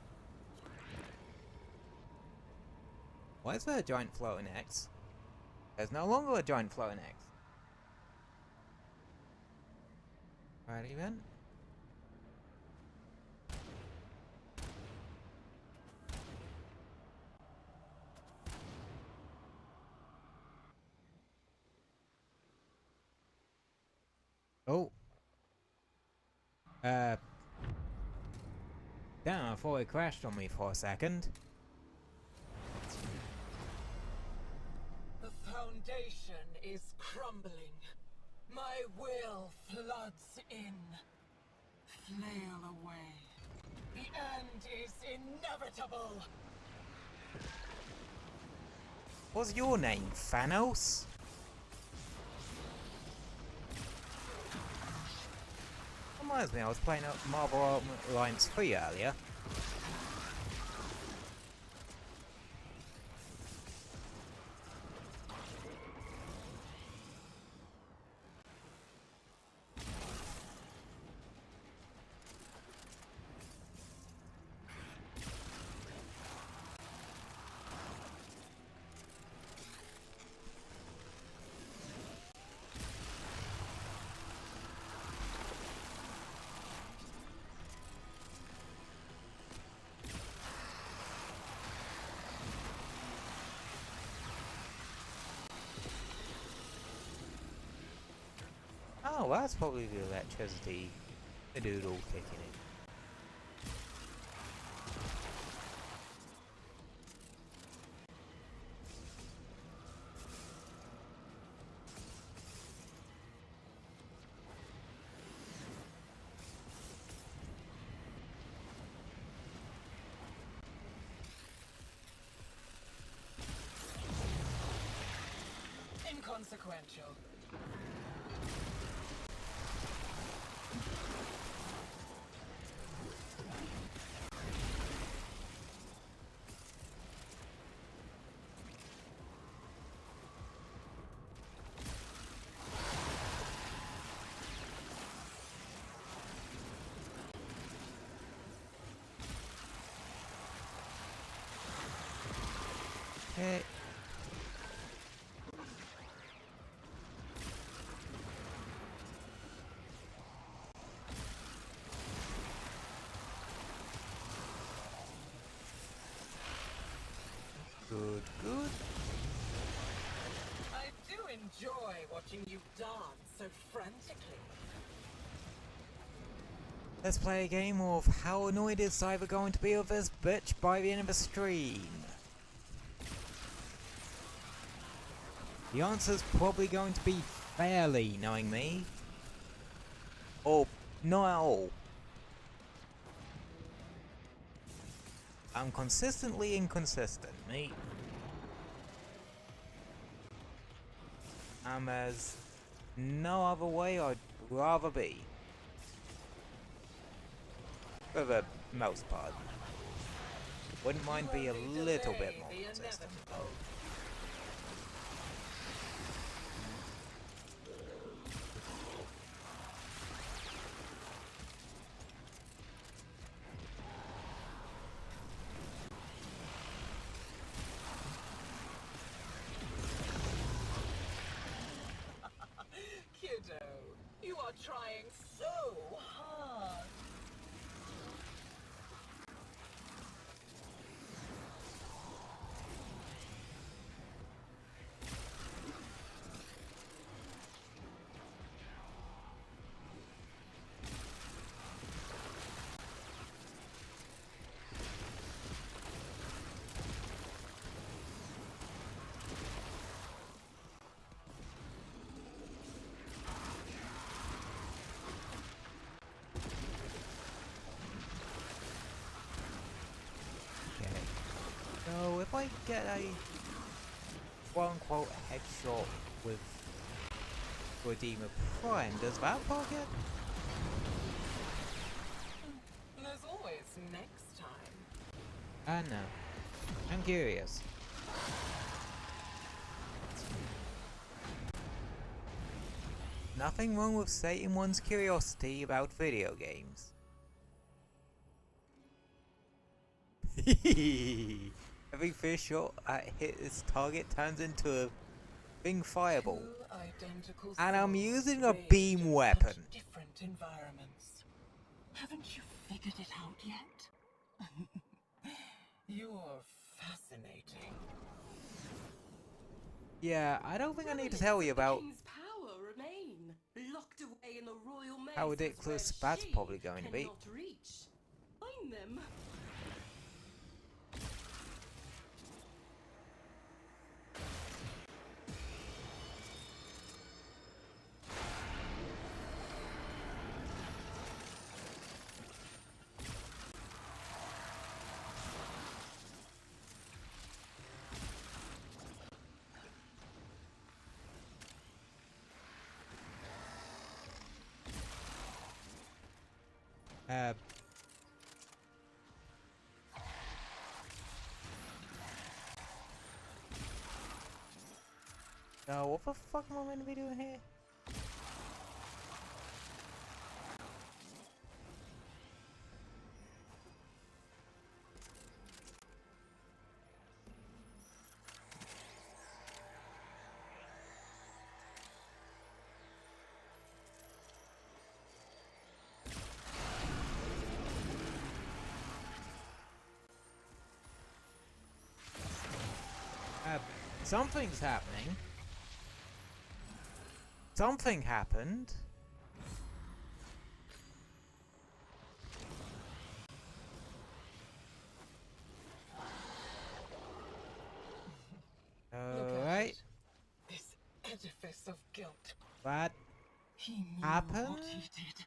Why is there a giant floating X? There's no longer a giant floating X. Righty then. Oh. Damn, I thought it crashed on me for a second. The foundation is crumbling. My will floods in. Flail away. The end is inevitable. What's your name, Thanos? Reminds me, I was playing Marvel Ultimate Alliance 3 earlier. Oh, that's probably the electricity, the doodle kicking in. Inconsequential. Hey. Good, good. I do enjoy watching you dance so frantically. Let's play a game of how annoyed is Cyber going to be with this bitch by the end of the stream. The answer's probably going to be fairly, knowing me. Or not at all. I'm consistently inconsistent, mate. As no other way I'd rather be. For the most part. Wouldn't mind be a little bit more consistent. Kiddo, you are trying so hard. So if I get a quote-unquote headshot with Redeemer Prime, does that part get? There's always next time. I know. I'm curious. Nothing wrong with stating one's curiosity about video games. Every fish shot that hit its target turns into a thing fireball. Two identical And I'm souls using a raised beam in weapon. such different environments. Haven't you figured it out yet? You're fascinating. Yeah, I don't think I need to tell you about The king's power remain, locked away in the royal mazes how ridiculous where that's she probably going to be. cannot reach. Find them. So what the fuck am I meant to be doing here? Something's happening. Something happened. Look at Alright, it. This edifice of guilt. that He knew happened, what he did.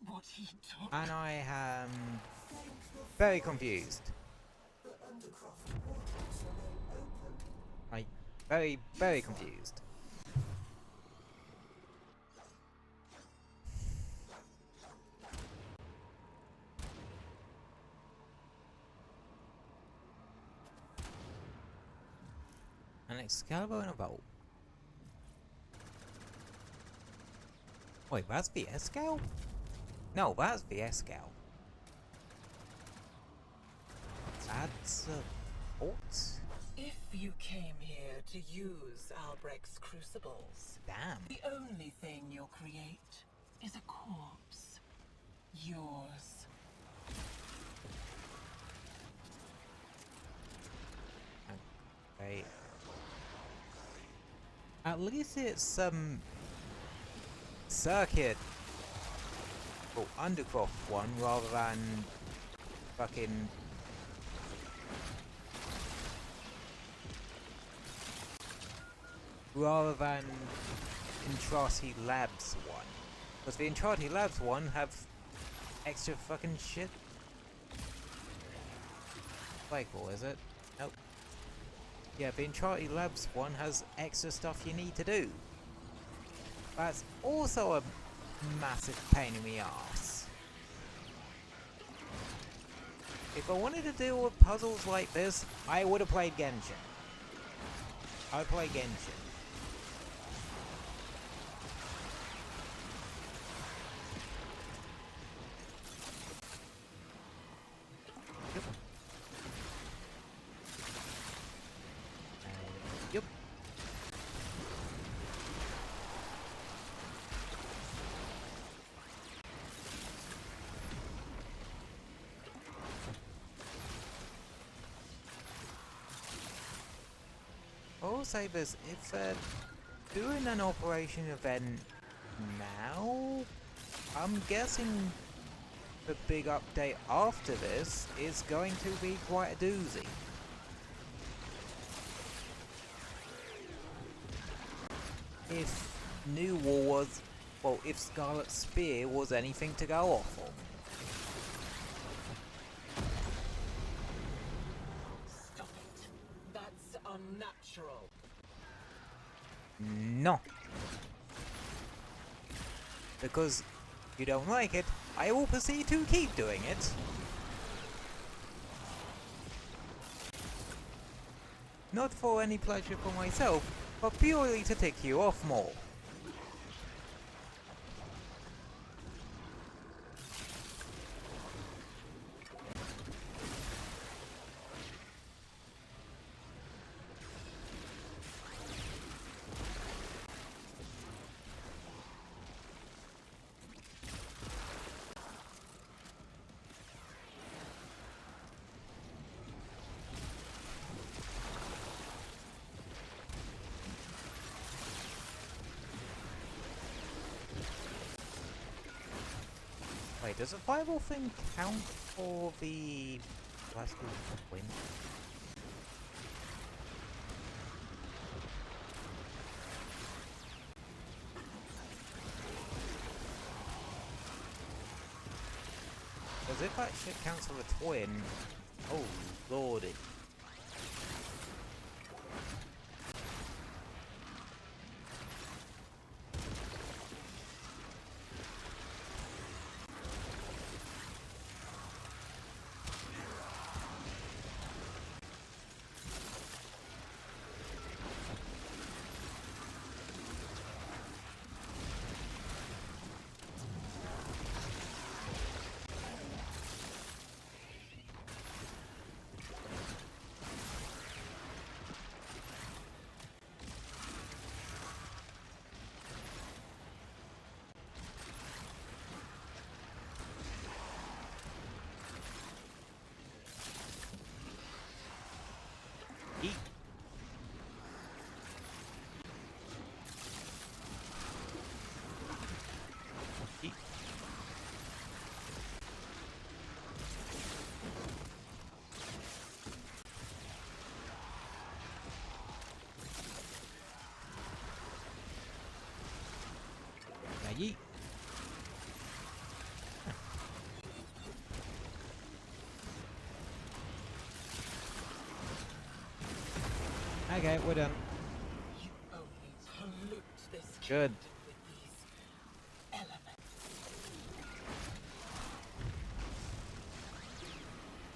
What he took. and I am very confused. Like, very confused. An Excalibur and a bolt. Wait, that's the S-Scale? No, that's the S-Scale. That's a bolt? If you came here to use Albrecht's crucibles, Damn. the only thing you'll create is a corpse. Yours. Okay. At least it's some circuit or Undercroft one rather than fucking Entrati Labs one. Because the Entrati Labs one have extra fucking shit. Flagpole, is it? Nope. Yeah, the Entrati Labs one has extra stuff you need to do. That's also a massive pain in the ass. If I wanted to deal with puzzles like this, I would have played Genshin. I would play Genshin. Yep. I'll say this, if they're doing an operation event now, I'm guessing the big update after this is going to be quite a doozy. If New War was, well, if Scarlet Spear was anything to go off of. Stop unnatural. No. Because you don't like it, I will proceed to keep doing it. Not for any pleasure for myself, but purely to tick you off more. Wait, does a fireball thing count for the last win? Because if that shit counts for a twin, oh lordy. Eat. Eat. Now yeet. Okay, we're done. You only pollute this Good. kingdom with these elements.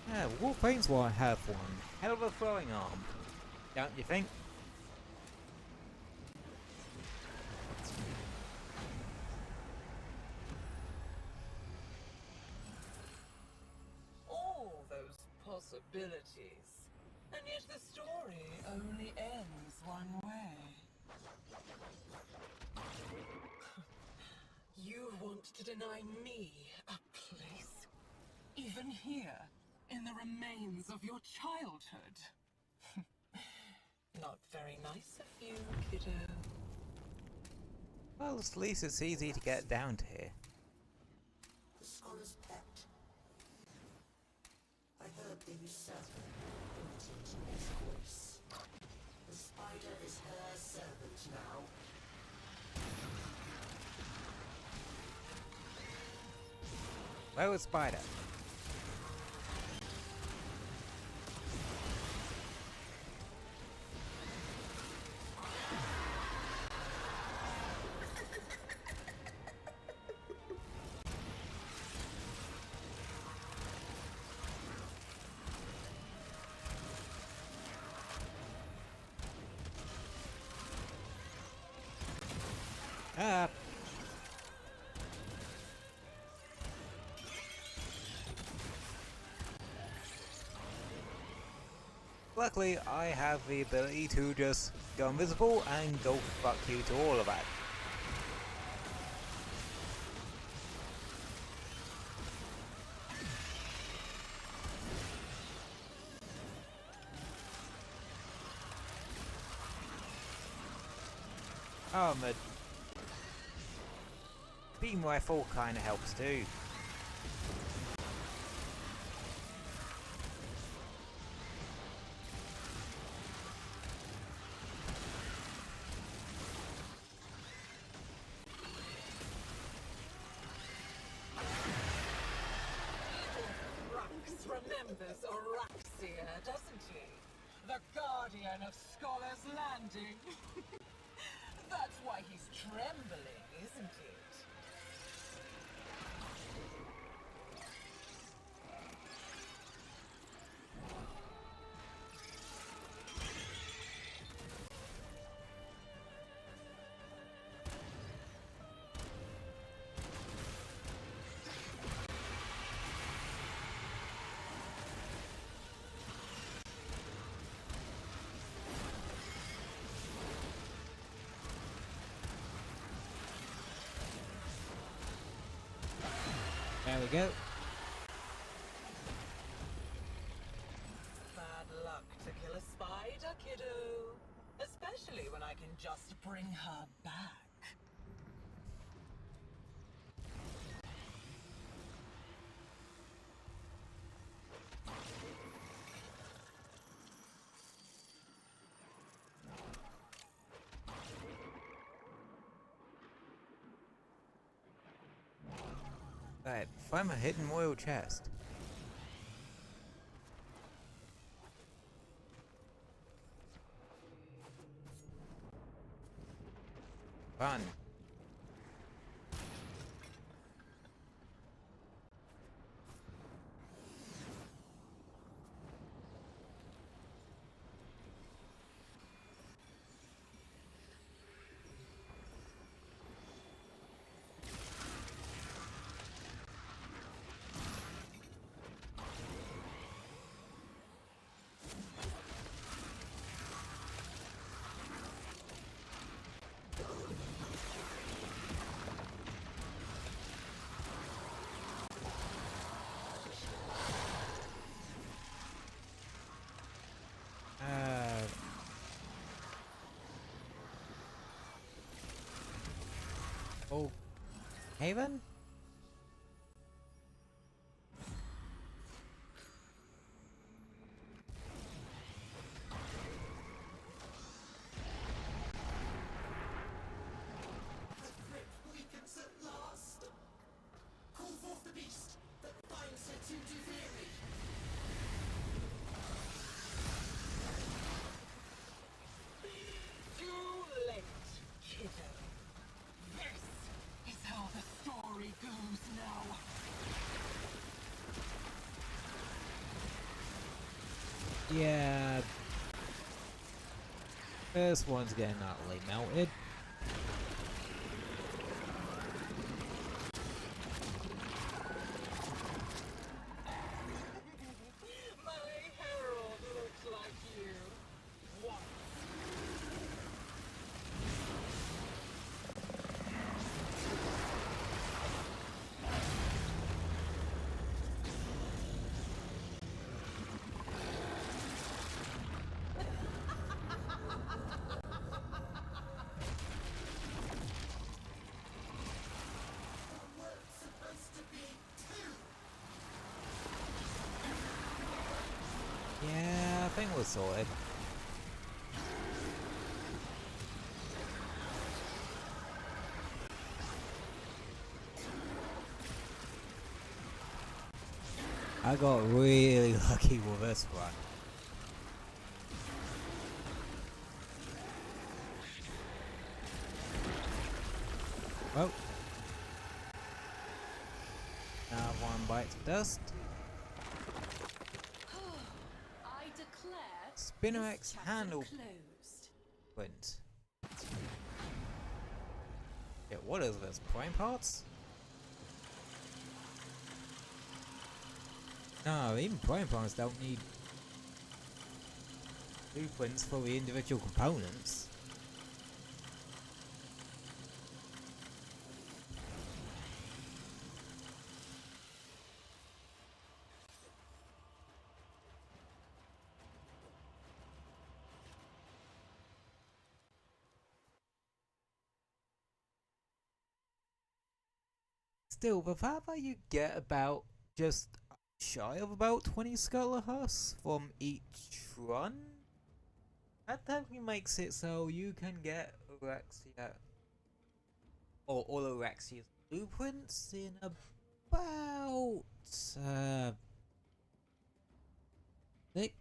Yeah, Warframes will have one hell of a throwing arm, don't you think? All those possibilities. And yet the story only ends one way. You want to deny me a place? Even here, in the remains of your childhood? Not very nice of you, kiddo. Well, at least it's easy to get down to here. The scholar's pet. I heard the usurper imitate his voice. The spider is her servant now. Where was Spider? Ah. Luckily, I have the ability to just go invisible and go fuck you to all of that. But beam rifle kinda helps too. Rax remembers Araxia, doesn't he? The guardian of Scholar's Landing. That's why he's trembling, isn't it? There we go. Bad luck to kill a spider, kiddo. Especially when I can just bring her back. Right, find a hidden royal chest. Fun. Oh, Haven? The grip weakens at last. Call forth the beast that binds her to Duviri. Too late, kiddo. This is how the story goes now. Yeah. This one's getting utterly melted. My herald looks like you. What? We're supposed to be two. Yeah, I think we're sorted. I got really lucky with this one. Well, now one bites of dust. I declare Spinner X this chapter handle closed. print. Yeah, what is this? Prime parts? No, even prime parts don't need blueprints for the individual components. Still, the fact that you get about just shy of about 20 Scuttler husks from each run, that definitely makes it so you can get Orexia or all Orexia's blueprints in about 6,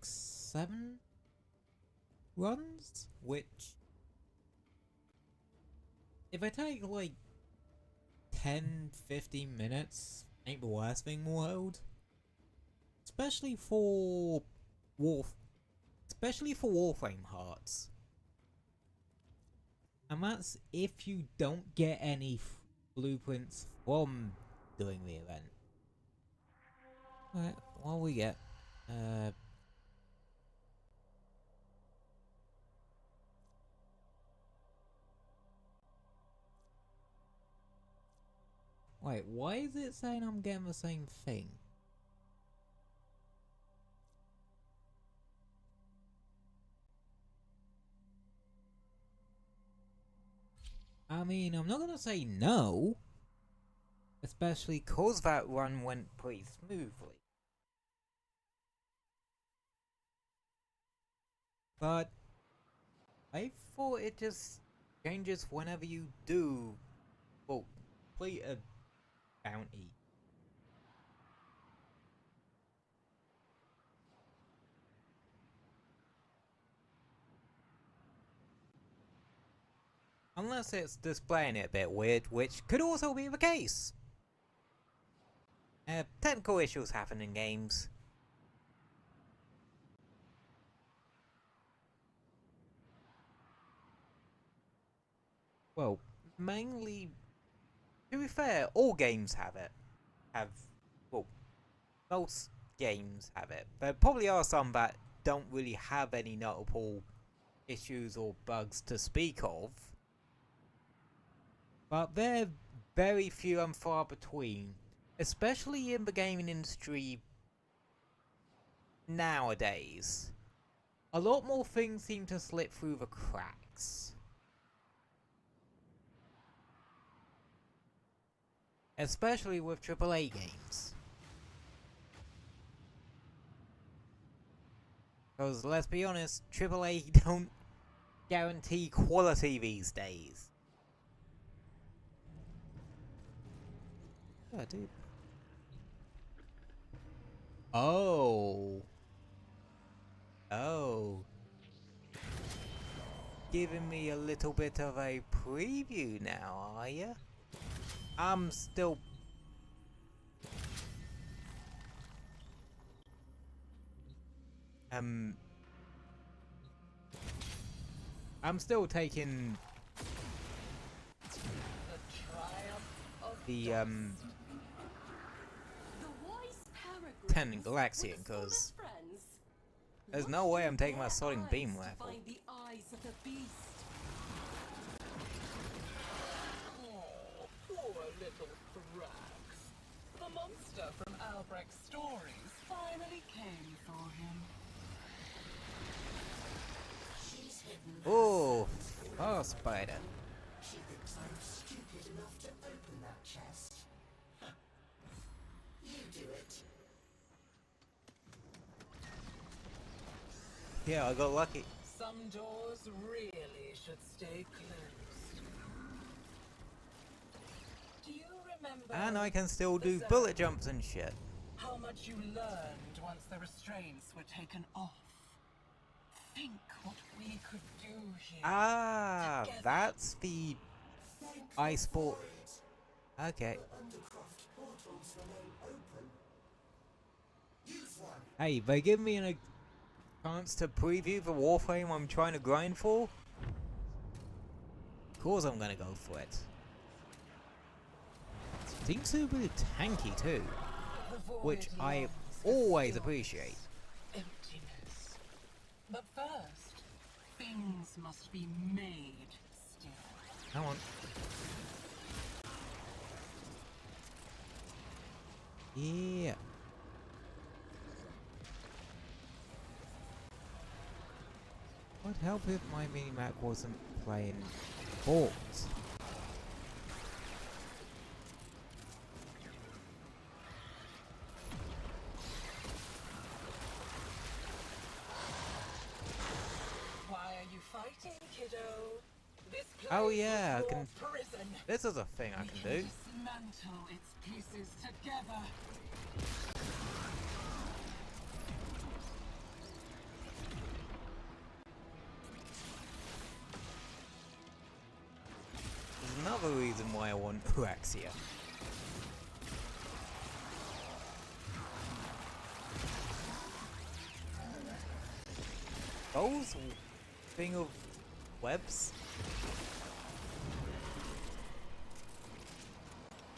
7 runs, which, if I take like 10-15 minutes, ain't the worst thing in the world. Especially for Warframe hearts. And that's if you don't get any blueprints from doing the event. Alright, what we get? Wait, why is it saying I'm getting the same thing? I mean, I'm not gonna say no. Especially cause that run went pretty smoothly. But I thought it just changes whenever you do, well, complete a bounty. Unless it's displaying it a bit weird, which could also be the case. Technical issues happen in games. Well, mainly, to be fair, all games have it. Well, most games have it. There probably are some that don't really have any notable issues or bugs to speak of. But they're very few and far between. Especially in the gaming industry nowadays. A lot more things seem to slip through the cracks. Especially with AAA games. Because let's be honest, AAA don't guarantee quality these days. Yeah, dude. Oh. Oh. Giving me a little bit of a preview now, are ya? I'm still... I'm still taking... the, Ten Galaxian, because there's no way I'm taking my Sodding Beam rifle. Oh, poor little Thrax. The monster from Albrecht's stories finally came for him. She's hidden. Oh, spider. She thinks I'm stupid enough to open that chest. You do it. Yeah, I got lucky. Some doors really should stay closed. Do you remember? And I can still do the bullet zone? jumps and shit. How much you learned once the restraints were taken off. Think what we could do here. Ah, together. that's the ice sport. Okay. Undercroft portals remain open. Use one. Hey, they give me a chance to preview the Warframe I'm trying to grind for. Of course I'm gonna go for it. Seems to be tanky too, The void which I longs always for appreciate. emptiness. But first, things must be made still. Come on. Yeah. Would help if my minimap wasn't playing balls. Why are you fighting, kiddo? This Oh, place yeah, is I can- your prison. This is a thing I We can can do. dismantle its pieces together. why I want Phyrexia. Those thing of webs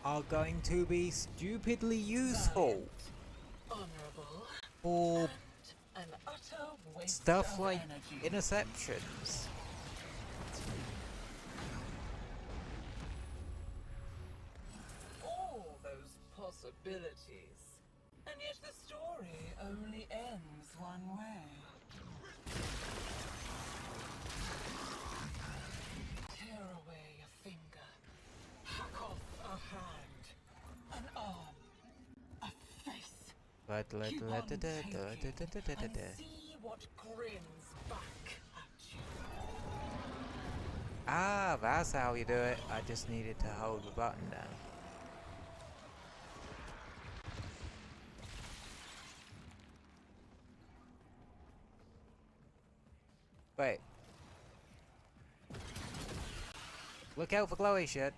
are going to be stupidly useful Honorable, for and an utter waste stuff of like energy. interceptions. All those possibilities, and yet the story only ends one way. Tear away a finger, hack off a hand, an arm, a face. Keep on taking, and see what grins back at you. Ah, that's how you do it. I just needed to hold the button down. Wait. Look out for glowy shit.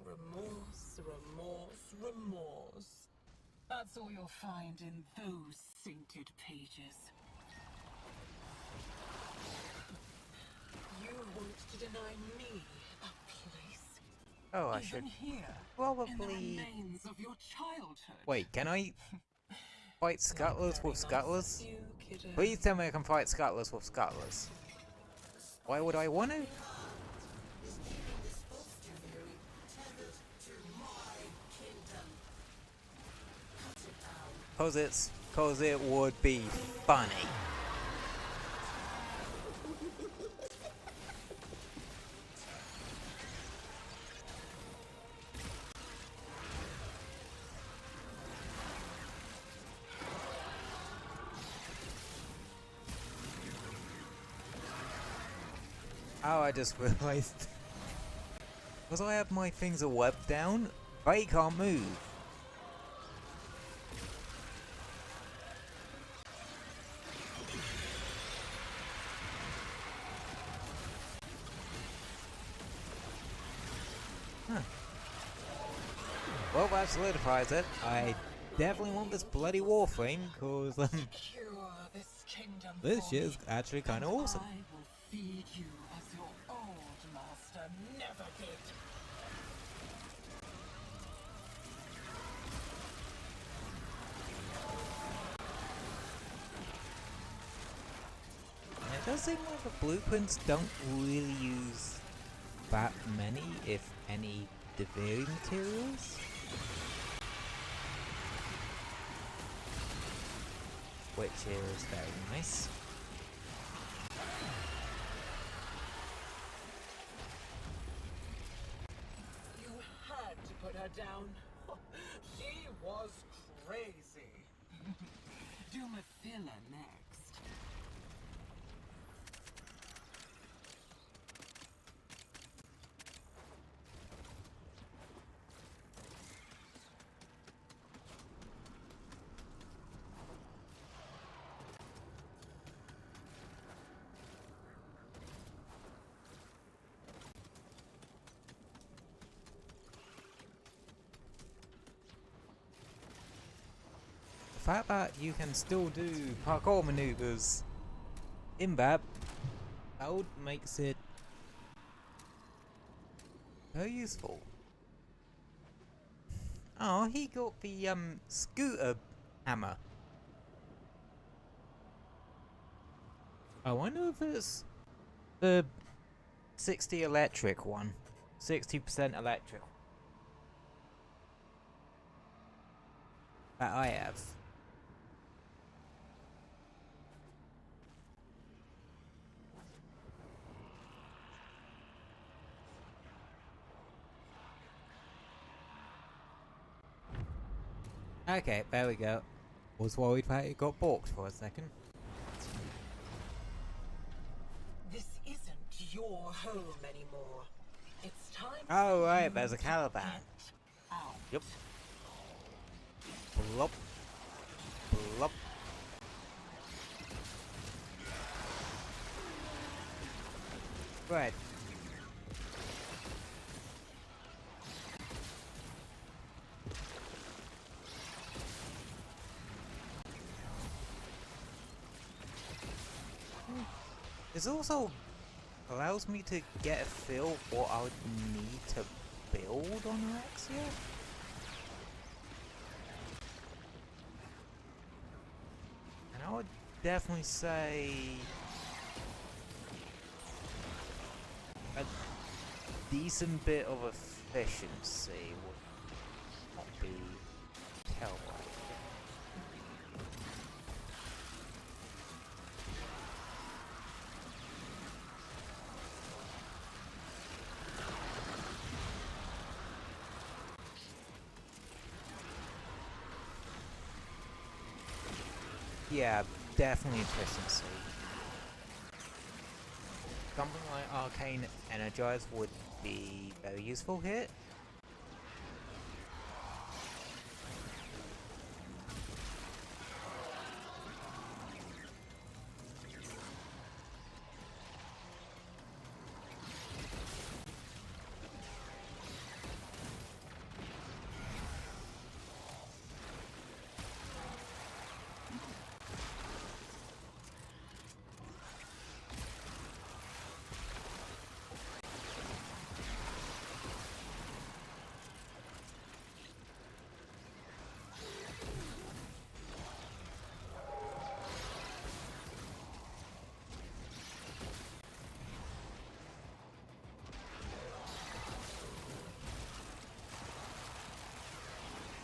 Remorse, remorse, remorse. That's all you'll find in those sainted pages. You want to deny me a place? Oh, I Even should here, in the probably... remains of your childhood. Wait, can I fight scuttlers with Very nice of scuttlers? you, kiddo. Please tell me I can fight scuttlers with scuttlers. Why would I want to? Cause it would be funny. Oh, I just realized. Because I have my things a web down, they can't move. Huh. Well, that solidifies it. I definitely want this bloody Warframe, because Secure this kingdom this for shit is me, actually kind of and awesome. I will feed you as your old master never did. And it does seem like the blueprints don't really use that many, if any, Deviri materials. Which is very nice. You had to put her down. She was crazy. Do Mathila next. The fact that you can still do parkour maneuvers in that mode makes it very useful. Oh, he got the scooter hammer. I wonder if it's the 60 electric one. 60% electric. That I have. Okay, there we go. Was worried that it got balked for a second. This isn't your home anymore. It's time Oh for right, you there's a to Caliban. get out. Yep. Blop. Blop. Right. This also allows me to get a feel of what I would need to build on Alexia. And I would definitely say a decent bit of efficiency would not be terrible. Yeah, definitely efficiency. Something like Arcane Energize would be very useful here.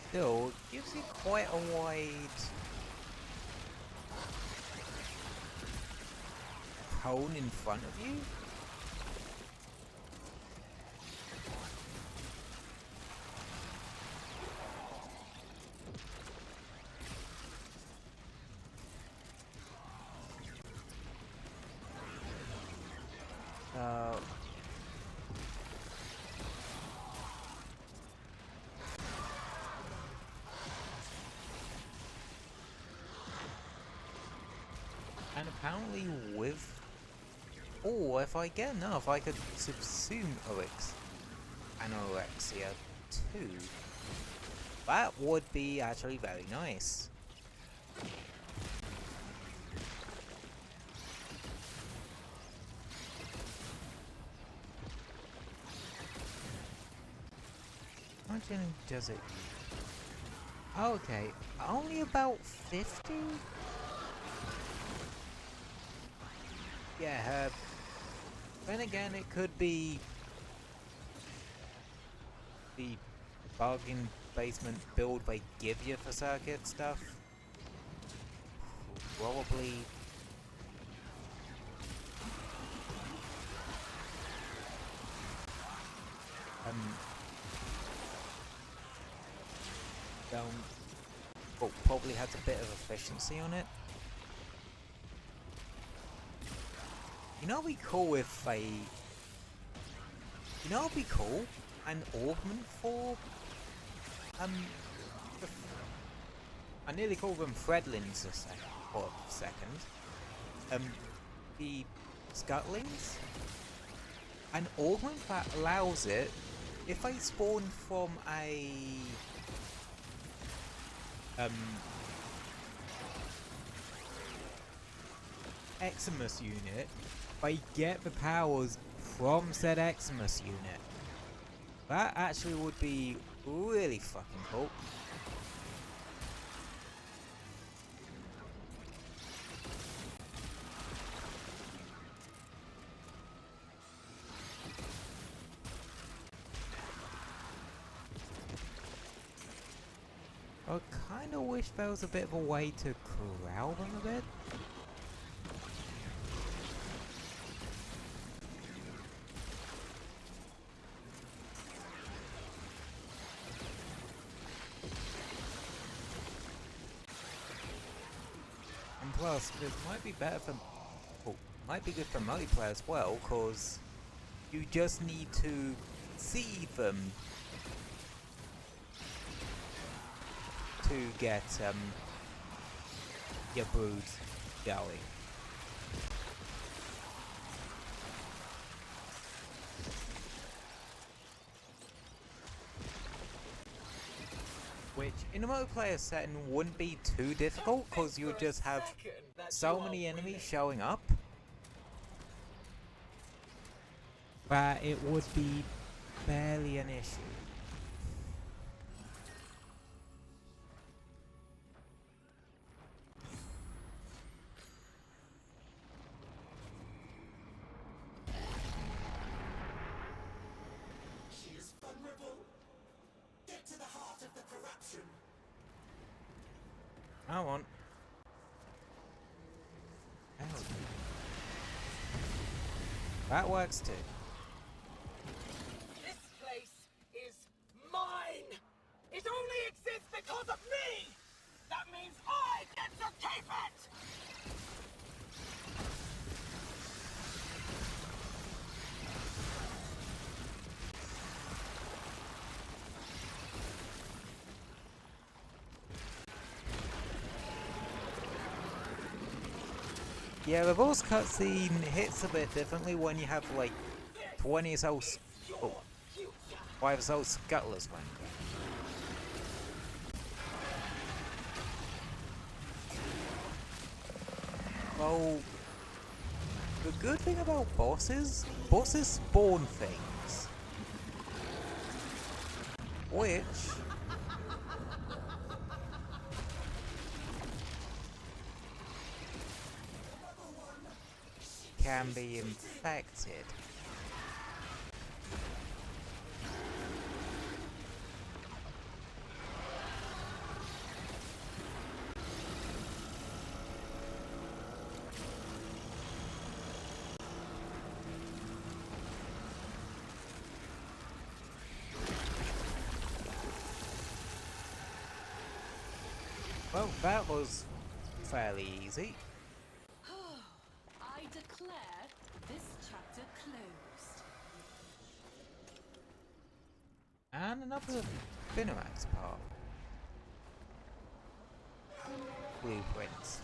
Still, it gives you quite a wide cone in front of you. And apparently with... Oh, if I get enough, I could subsume Anorexia too. That would be actually very nice. How much energy does it? Okay, only about 50? Yeah, then again, it could be the bargain basement build they give you for circuit stuff. Probably. Well, probably has a bit of efficiency on it. You know, it'd be cool if they... You know, it'd be cool? An augment for... I nearly called them Threadlings for a second. The Scutlings? An augment that allows it, if they spawn from a... Eximus unit, they get the powers from said Eximus unit. That actually would be really fucking cool. I kinda wish there was a bit of a way to corral them a bit. And plus, this might be better for... Oh, might be good for multiplayer as well, cause you just need to see them to get your broods going. Which, in a multiplayer setting, wouldn't be too difficult, because you would just have so many enemies showing up that it would be barely an issue. She is vulnerable. Get to the heart of the corruption. I want. Oh. That works too. This place is mine! It only exists because of me! That means I get to keep it! Yeah, the boss cutscene hits a bit differently when you have like 20 souls. Oh, 5 soul scuttlers when. Well, the good thing about bosses spawn things. Which can be infected. Well, that was fairly easy. I declare this chapter closed. And another Pixelart part. Blueprints.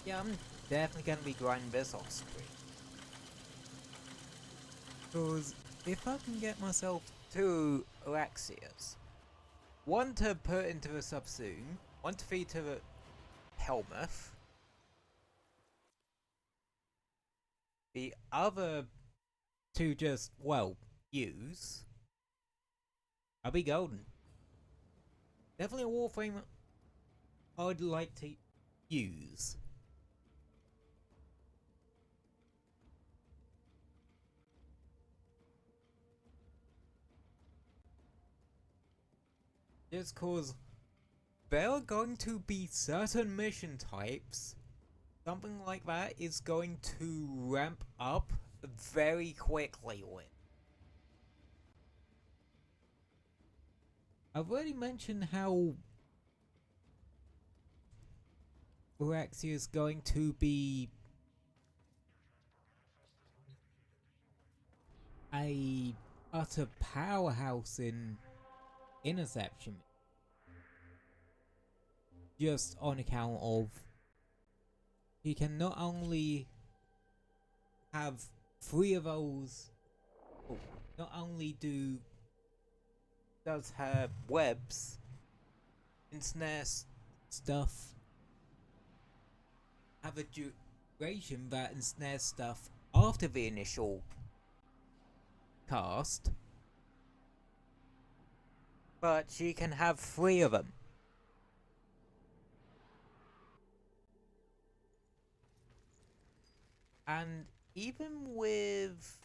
Yeah, I'm definitely gonna be grinding this off screen. Because if I can get myself 2 Alexias, one to put into the Subsoon, one to feed to the Helmuth, the other to just, well, use, I'll be golden. Definitely a Warframe I'd like to use. Just cause there are going to be certain mission types, something like that is going to ramp up very quickly with. I've already mentioned how Orexia is going to be a utter powerhouse in interception, just on account of he can not only have 3 of those, not only does her webs, ensnare stuff, have a duration that ensnares stuff after the initial cast, but she can have 3 of them. And even with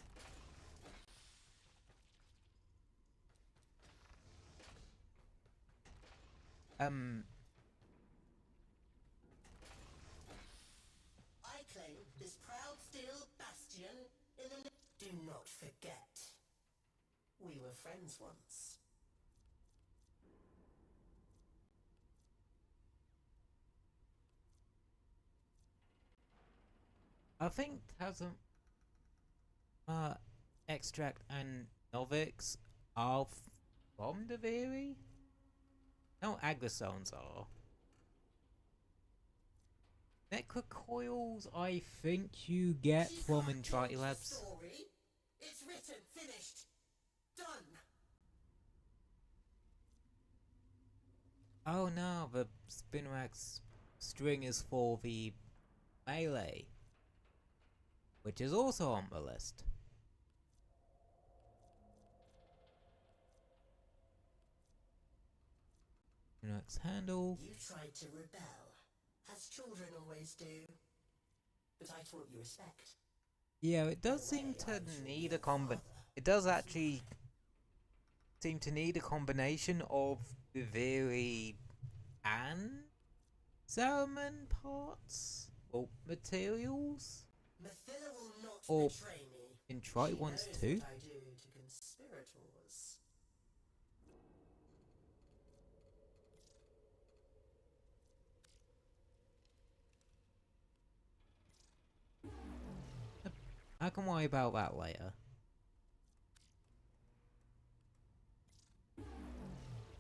I claim this proud steel bastion in the... Do not forget, we were friends once. I think hasn't Extract and Novix are from Deviri? No, Agrosones are. Necrocoils, I think you get She from can't change the Labs. story. It's written, finished, done. Oh no, the Spinrax string is for the melee, which is also on the list. Spinrax handle. You tried to rebel, as children always do. But I taught you respect. Yeah, it does seem to need a It does actually seem to need a combination of Deviri and Zaraman parts or materials. Mathila will not Or betray me. in Trite She ones knows too. what I do to conspirators. I can worry about that later.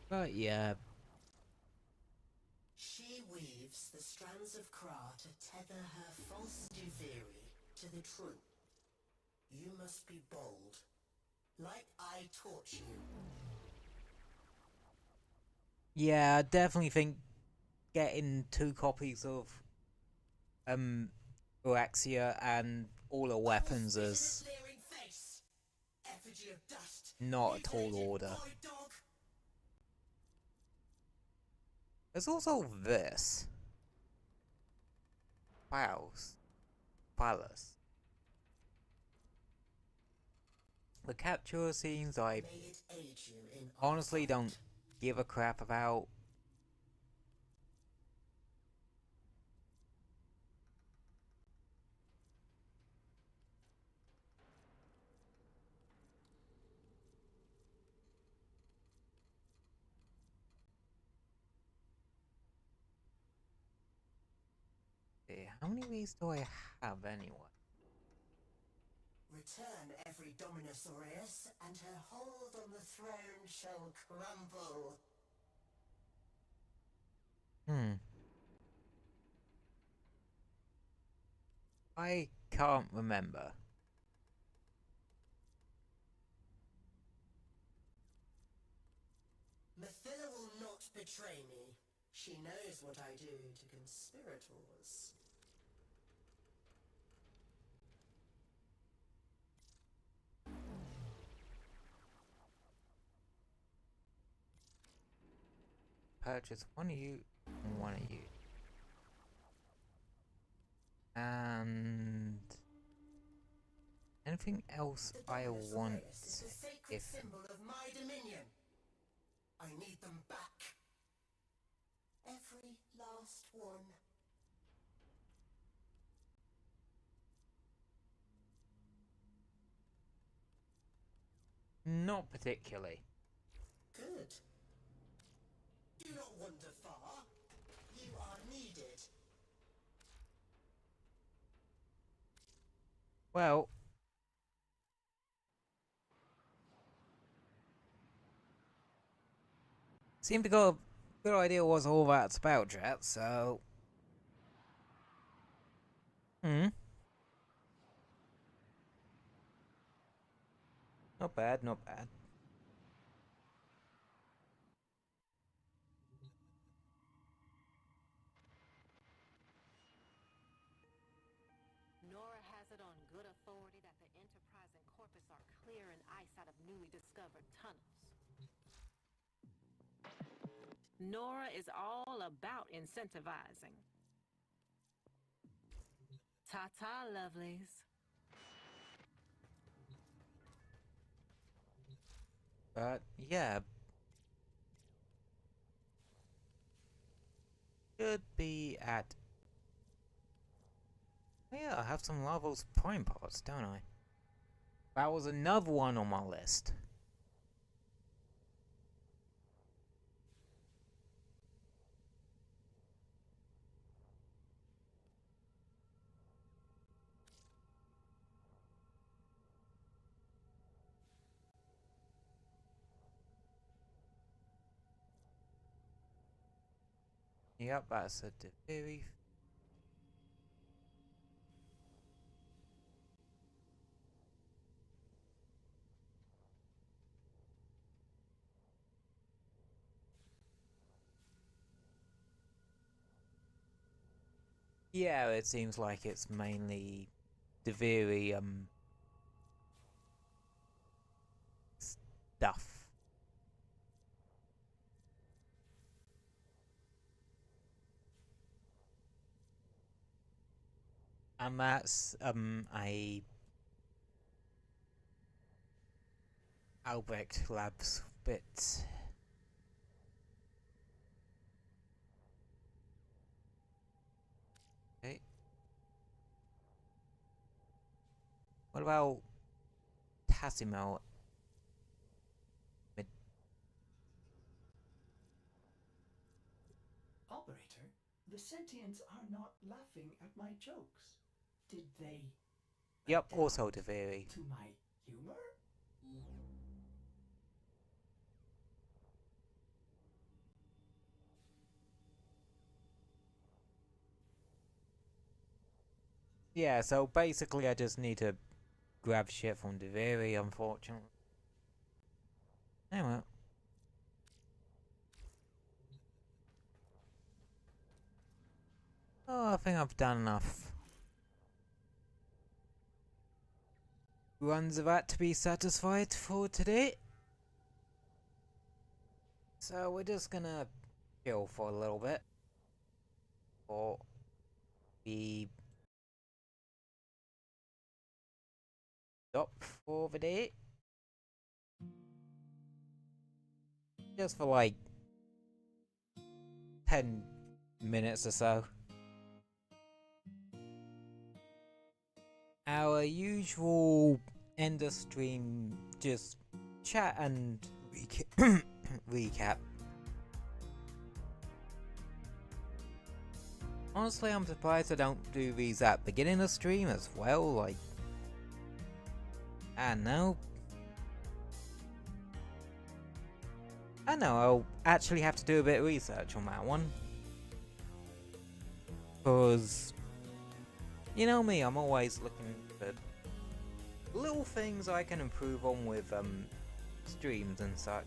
But yeah. She weaves the strands of Kra to tether her false Duviri to the truth. You must be bold, like I taught you. Yeah, I definitely think getting 2 copies of Oraxia and all her weapons is not a tall order. There's also this. Palace. The capture scenes I honestly don't give a crap about. How many of these do I have anyway? Return every Dominus Aureus, and her hold on the throne shall crumble. I can't remember. Mathila will not betray me. She knows what I do to conspirators. Purchase one of you and one of you. And anything else I want? Is the sacred symbol of my dominion. I need them back. Every last one. Not particularly. Good. Do not wander far. You are needed. Well, seemed to got a good idea what all that's about, chat, so... Not bad, not bad. Nora has it on good authority that the Enterprise and Corpus are clearing ice out of newly discovered tunnels. Nora is all about incentivizing. Ta-ta, lovelies. But, yeah. Should be at... Oh yeah, I have some Larval's Prime parts, don't I? That was another one on my list. Yep, that's a very. Yeah, it seems like it's mainly Deviri stuff. And that's a Albrecht Labs bit. Okay. What about Tassimo? Operator, the sentients are not laughing at my jokes. Did they Yep, adapt also Deviri. to my humor? Yeah, so basically I just need to grab shit from Deviri, unfortunately. Anyway. Oh, I think I've done enough runs of that to be satisfied for today. So we're just gonna chill for a little bit. Or we stop for the day. Just for like 10 minutes or so. Our usual end of stream, just chat and recap. Honestly, I'm surprised I don't do these at the beginning of stream as well, like... I know, I'll actually have to do a bit of research on that one. Because, you know me, I'm always looking for little things I can improve on with streams and such.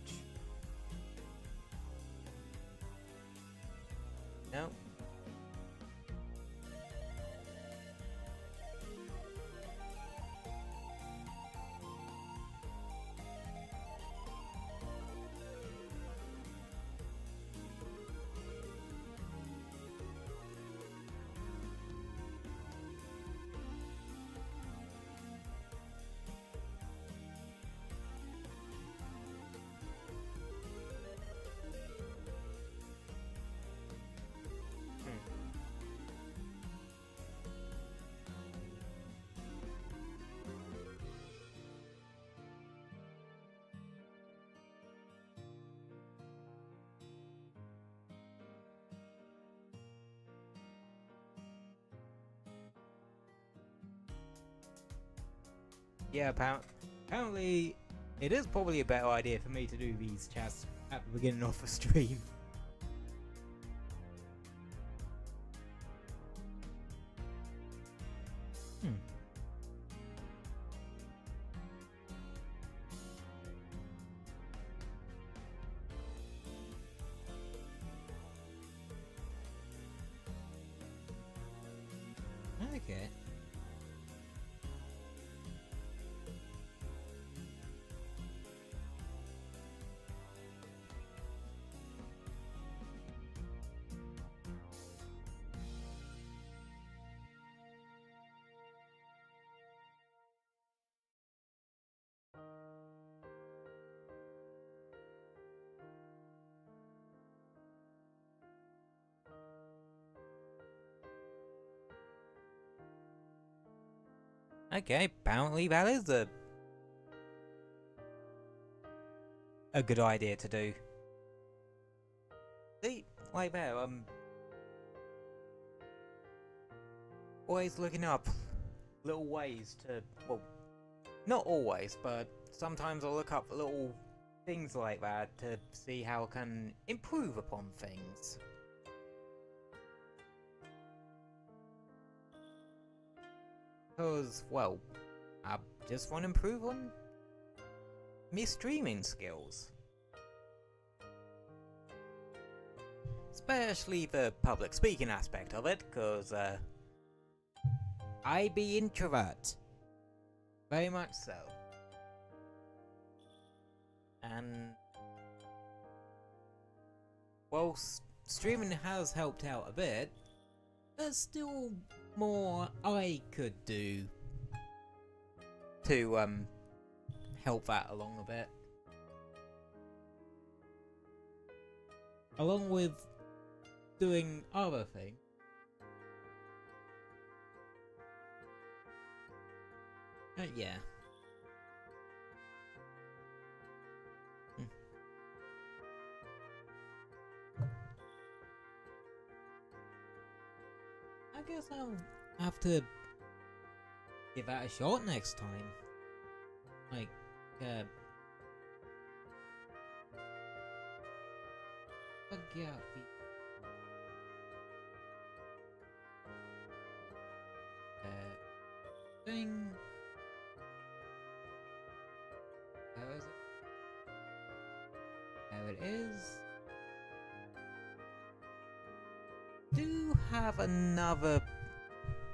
No? Yeah, apparently it is probably a better idea for me to do these chats at the beginning of the stream. Okay. Okay, apparently that is a good idea to do. See, like there, always looking up little ways to, well, not always, but sometimes I'll look up little things like that to see how I can improve upon things. Because, well, I just want to improve on me streaming skills. Especially the public speaking aspect of it, because I be introvert. Very much so. And well, streaming has helped out a bit. There's still more I could do to help that along a bit. Along with doing other things. Yeah. I guess I'll have to give that a shot next time. Like, forget the thing. Where is it? There it is. Do have another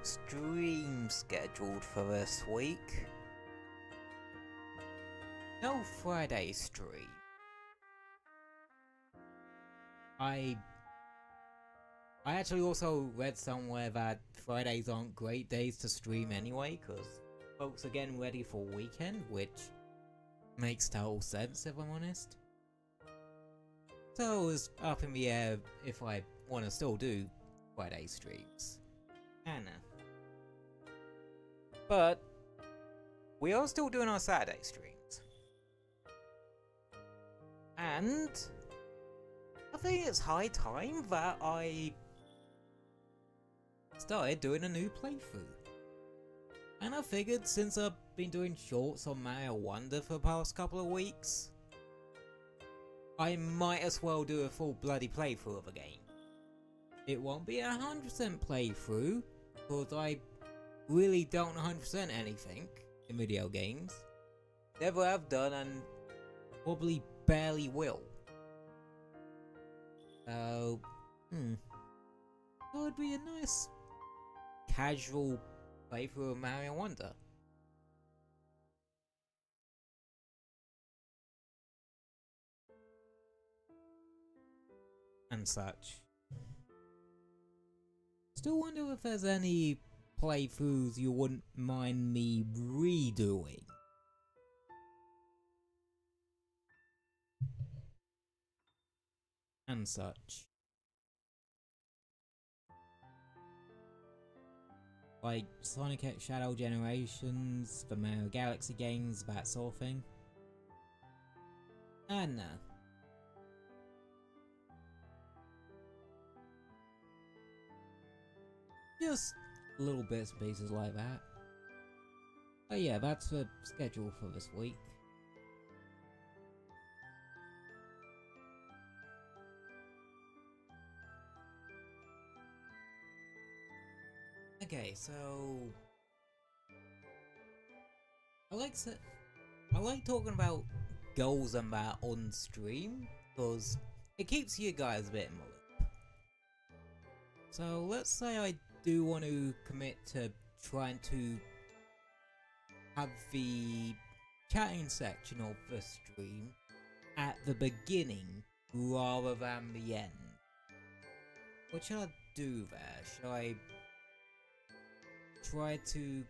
stream scheduled for this week. No Friday stream. I actually also read somewhere that Fridays aren't great days to stream anyway, because folks are getting ready for weekend, which makes total sense if I'm honest. So it's up in the air if I want to still do Friday streams. Anna. But we are still doing our Saturday streams. And I think it's high time that I started doing a new playthrough. And I figured since I've been doing shorts on Mario Wonder for the past couple of weeks, I might as well do a full bloody playthrough of a game. It won't be 100% playthrough, because I really don't 100% anything in video games. Never have done and probably barely will. So, it'd be a nice casual playthrough of Mario Wonder. And such. Still wonder if there's any playthroughs you wouldn't mind me redoing. And such. Like Sonic X Shadow Generations, the Mario Galaxy games, that sort of thing. And just little bits and pieces like that. But yeah, that's the schedule for this week. Okay, so I like talking about goals and that on stream because it keeps you guys a bit in the loop. So let's say I do want to commit to trying to have the chatting section of the stream at the beginning rather than the end. What should I do there? Should I try to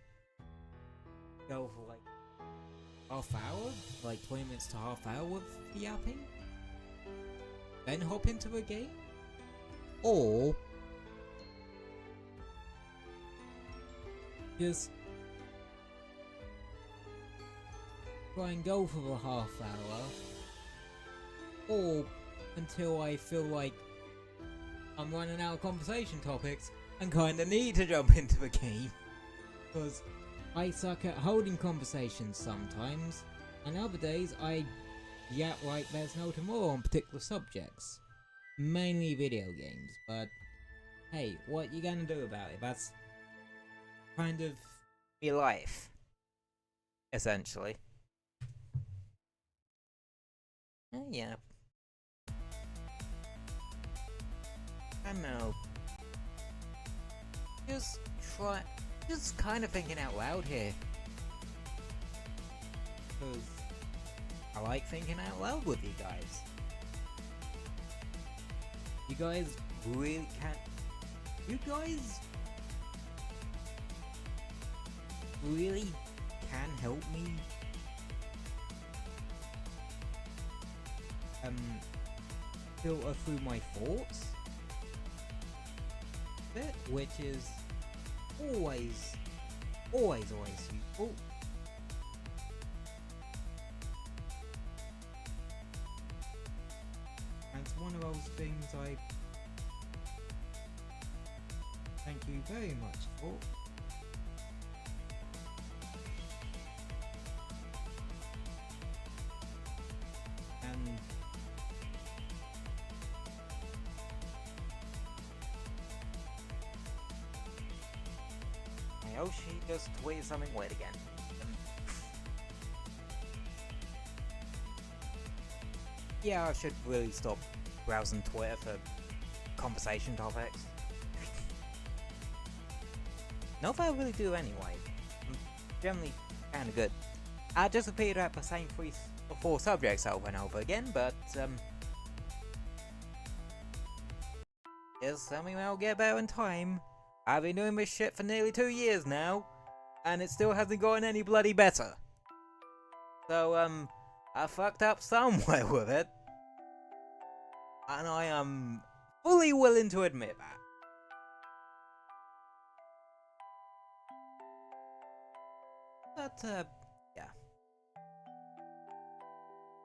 go for like half hour? Like 20 minutes to half hour with the yapping? Then hop into the game? Or just try and go for the half hour, or until I feel like I'm running out of conversation topics and kinda need to jump into the game, because I suck at holding conversations sometimes, and other days I yap like there's no tomorrow on particular subjects, mainly video games. But hey, what you gonna do about it? That's kind of your life, essentially. Yeah. I know. Just kind of thinking out loud here. Because I like thinking out loud with you guys. You guys really can't. You guys really can help me filter through my thoughts a bit, which is always useful. And it's one of those things I thank you very much for. And Yoshi just tweeted something weird again. Yeah, I should really stop browsing Twitter for conversation topics. Not that I really do anyway. I'm generally kinda good. I just repeated at the same 3 or 4 subjects over and over again, but just something that'll get better in time. I've been doing this shit for nearly 2 years now, and it still hasn't gotten any bloody better. So, I fucked up somewhere with it. And I am fully willing to admit that. But, yeah.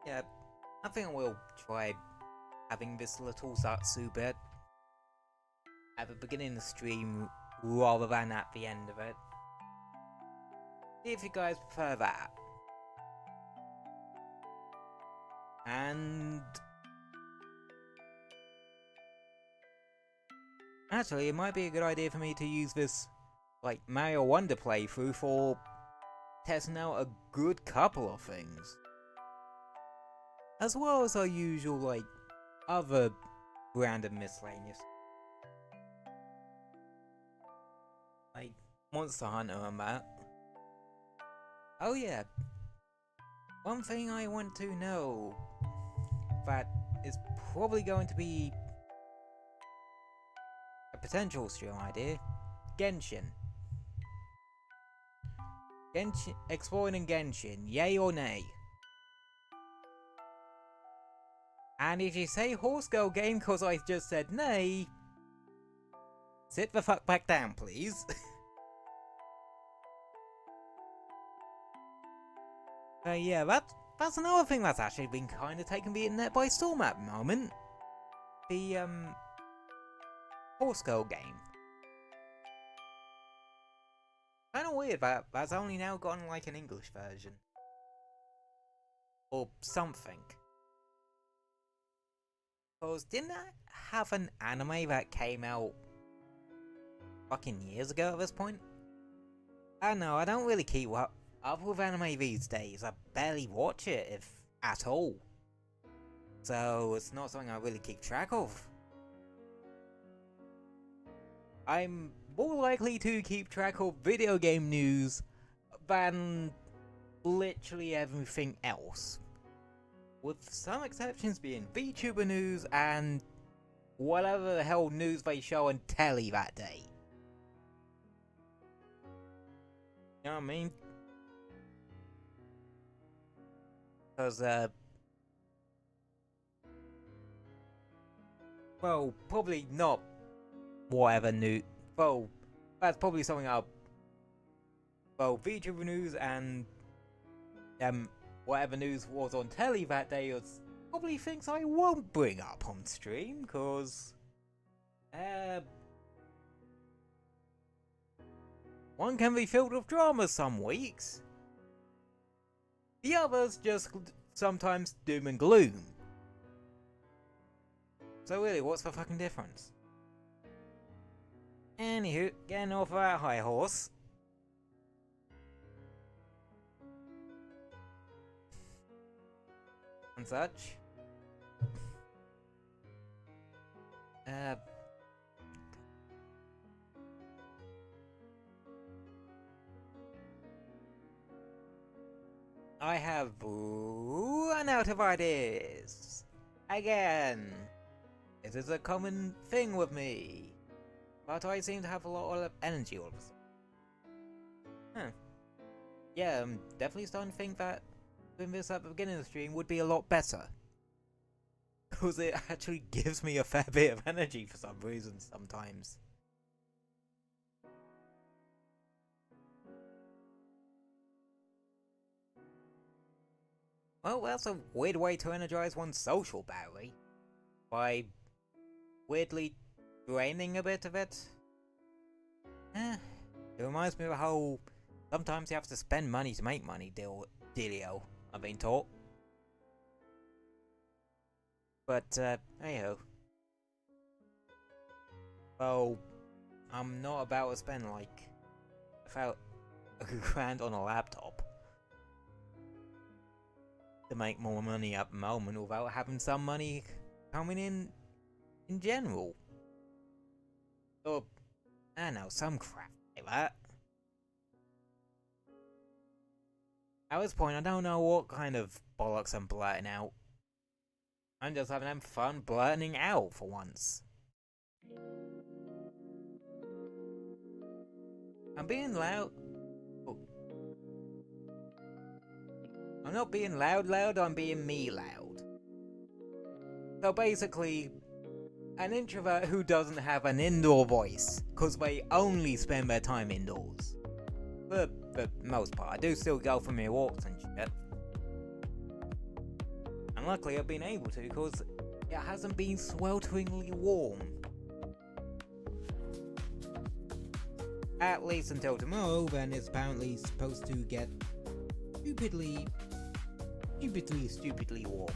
Yeah, I think we'll try having this little Zatsu bit at the beginning of the stream rather than at the end of it. See if you guys prefer that. And actually, it might be a good idea for me to use this like Mario Wonder playthrough for testing out a good couple of things, as well as our usual like other random miscellaneous like Monster Hunter and that. Oh yeah, one thing I want to know that is probably going to be a potential stream idea: Genshin. Exploring in Genshin, yay or nay? And if you say horse girl game cause I just said nay, sit the fuck back down, please. Yeah, that's another thing that's actually been kind of taking the internet by storm at the moment. The, horse girl game. Kinda weird that that's only now gotten like an English version. Or something. Cause didn't that have an anime that came out fucking years ago at this point? I don't know, I don't really keep up with anime these days. I barely watch it, if at all. So it's not something I really keep track of. I'm more likely to keep track of video game news than literally everything else. With some exceptions being VTuber news and whatever the hell news they show on telly that day. You know what I mean? Because, well, probably not whatever news. Well, that's probably something I'll. Well, VTuber news and whatever news was on telly that day is probably things I won't bring up on stream, cause one can be filled with drama some weeks. The others just sometimes doom and gloom. So really, what's the fucking difference? Anywho, getting off of that high horse. and such. I have run out of ideas. Again. It is a common thing with me. But I seem to have a lot of energy all of a sudden. Huh. Yeah, I'm definitely starting to think that doing this at the beginning of the stream would be a lot better. Because it actually gives me a fair bit of energy for some reason sometimes. Well, that's a weird way to energize one's social battery. By weirdly draining a bit of it. It reminds me of a whole sometimes you have to spend money to make money dealio, I've been taught. But, hey-ho. Well, I'm not about to spend, like, about $1,000 on a laptop to make more money at the moment without having some money coming in general. Or, I don't know, some crap like that. At this point, I don't know what kind of bollocks I'm blurting out. I'm just having fun blurting out for once. I'm being loud. Oh. I'm not being loud, I'm being me loud. So basically, an introvert who doesn't have an indoor voice, because they only spend their time indoors. For the most part, I do still go for my walks and shit. And luckily I've been able to, because it hasn't been swelteringly warm. At least until tomorrow, when it's apparently supposed to get stupidly warm.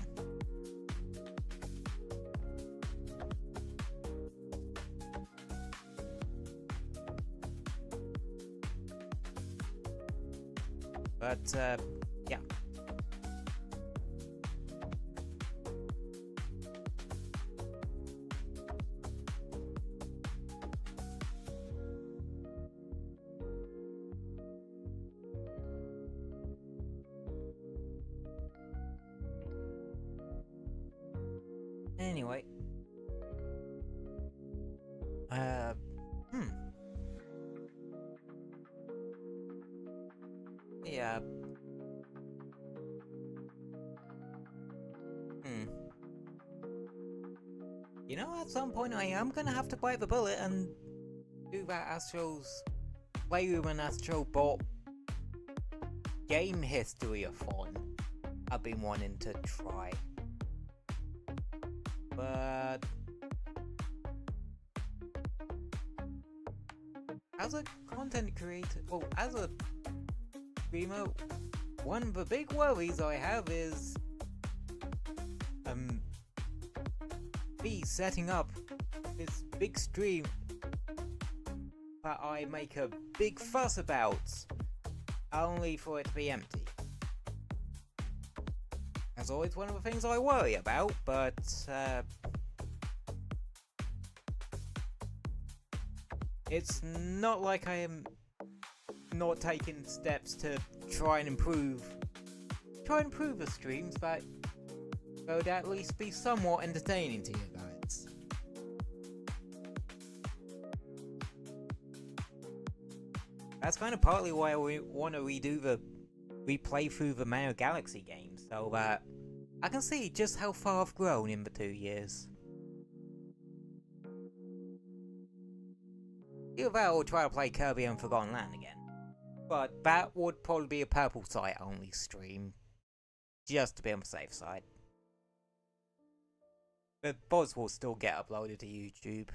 But, yeah. Anyway. Yeah. You know, at some point I am gonna have to bite the bullet and do that Astro's Playroom and Astrobot game history-a-thon I've been wanting to try. But as a content creator, well, as a streamer, one of the big worries I have is me setting up this big stream that I make a big fuss about, only for it to be empty. That's always one of the things I worry about, but it's not like I am not taking steps to try and improve the streams that would at least be somewhat entertaining to you guys. That's kind of partly why we want to replay through the Mario Galaxy game, so that I can see just how far I've grown in the 2 years. Either that or try to play Kirby and Forgotten Land again. But that would probably be a purple site only stream, just to be on the safe side. The VODs will still get uploaded to YouTube.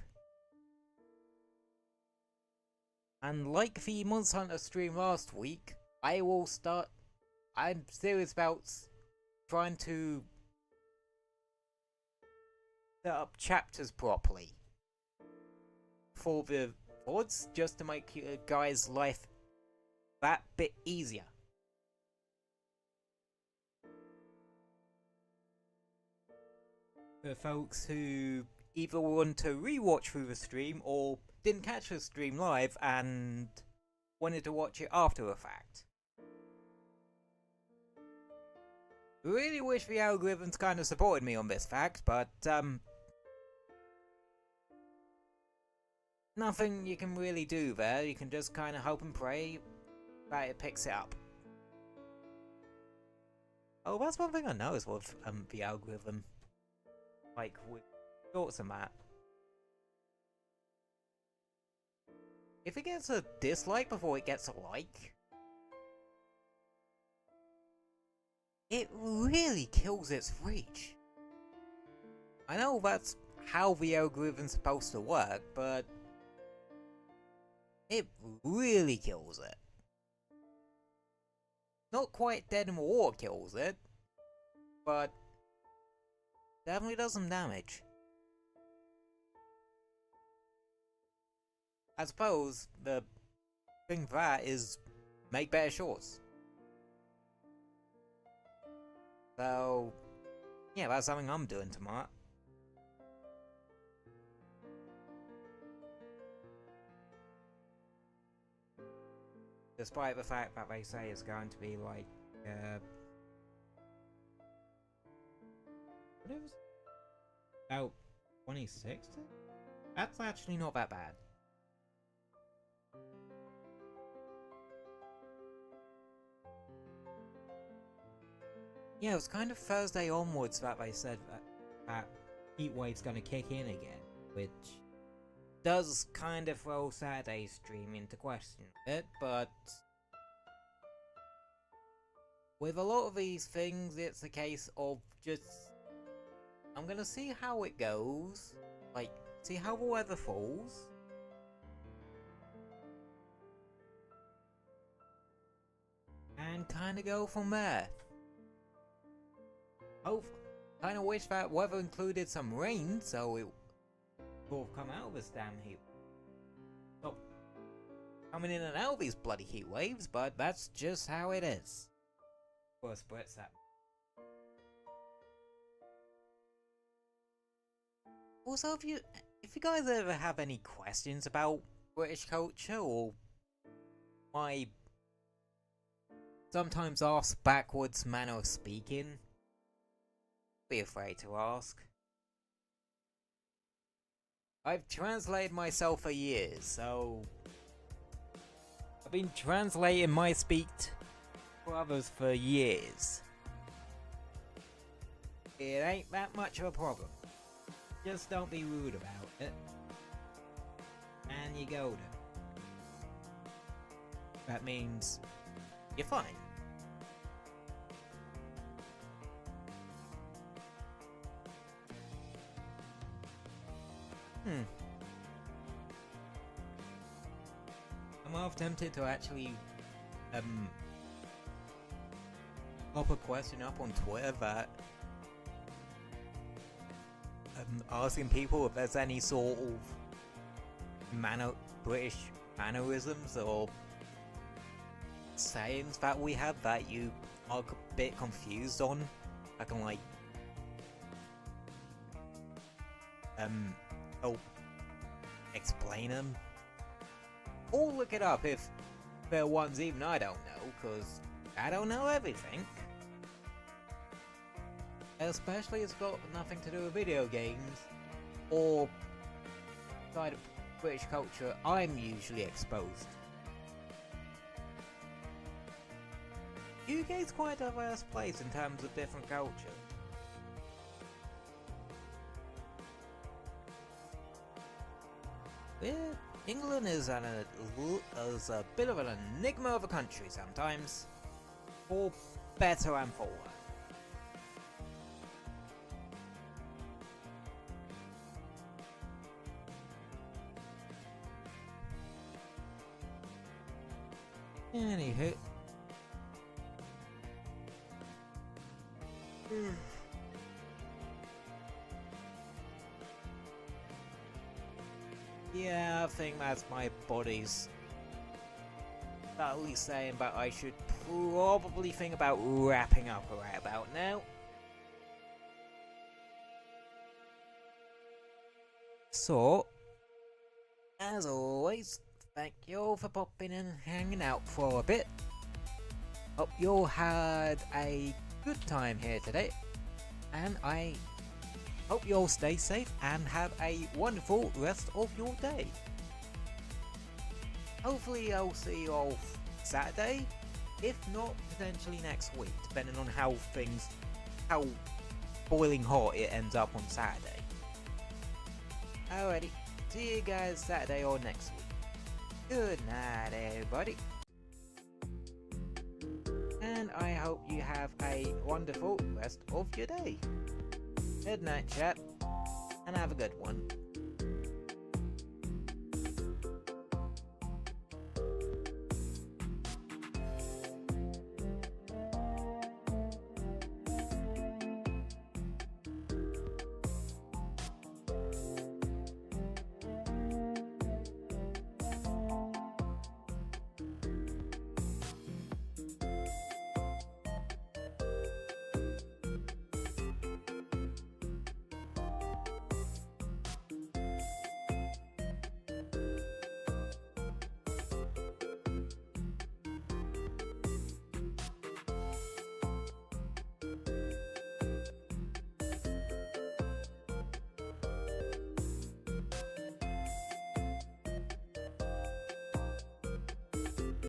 And like the Monster Hunter stream last week, I'm serious about trying to set up chapters properly for the VODs, just to make you guys' life that bit easier. for folks who either want to rewatch through the stream or didn't catch the stream live and wanted to watch it after the fact. Really wish the algorithms kind of supported me on this fact, but nothing you can really do there. You can just kind of hope and pray that it picks it up. Oh, that's one thing I noticed with the algorithm. Like, with thoughts on that. If it gets a dislike before it gets a like, it really kills its reach. I know that's how the algorithm's supposed to work, but it really kills it. Not quite dead in the water kills it, but definitely does some damage. I suppose the thing for that is make better shorts. So, yeah, that's something I'm doing tomorrow. Despite the fact that they say it's going to be like, what it was? About 2060? That's actually not that bad. Yeah, it was kind of Thursday onwards that they said that heatwave's gonna kick in again, which does kind of throw Saturday's stream into question a bit, but with a lot of these things, it's a case of just, I'm gonna see how it goes, like, see how the weather falls, and kind of go from there. Kind of wish that weather included some rain, so it will come out of this damn heat. Stop coming in and out of these bloody heat waves, but that's just how it is. Worst Brits that. Also, if you guys ever have any questions about British culture or my sometimes asked backwards manner of speaking, be afraid to ask. I've translated myself for years, so I've been translating my speech for others for years. It ain't that much of a problem. Just don't be rude about it. And you go to. That means you're fine. I'm half tempted to actually pop a question up on Twitter that asking people if there's any sort of British mannerisms or sayings that we have that you are a bit confused on. I can like help explain them. Or look it up if there are ones even I don't know, because I don't know everything. Especially it's got nothing to do with video games or side of British culture I'm usually exposed. UK's quite a diverse place in terms of different culture. Yeah, England is a bit of an enigma of a country sometimes, for better and for worse. Anywho. Yeah, I think that's my body's subtly saying, but I should probably think about wrapping up right about now. So, as always, thank you all for popping and hanging out for a bit. Hope you all had a good time here today, and I hope you all stay safe and have a wonderful rest of your day. Hopefully I'll see you all Saturday, if not potentially next week, depending on how boiling hot it ends up on Saturday. Alrighty, see you guys Saturday or next week. Good night everybody. And I hope you have a wonderful rest of your day. Good night chat, and have a good one.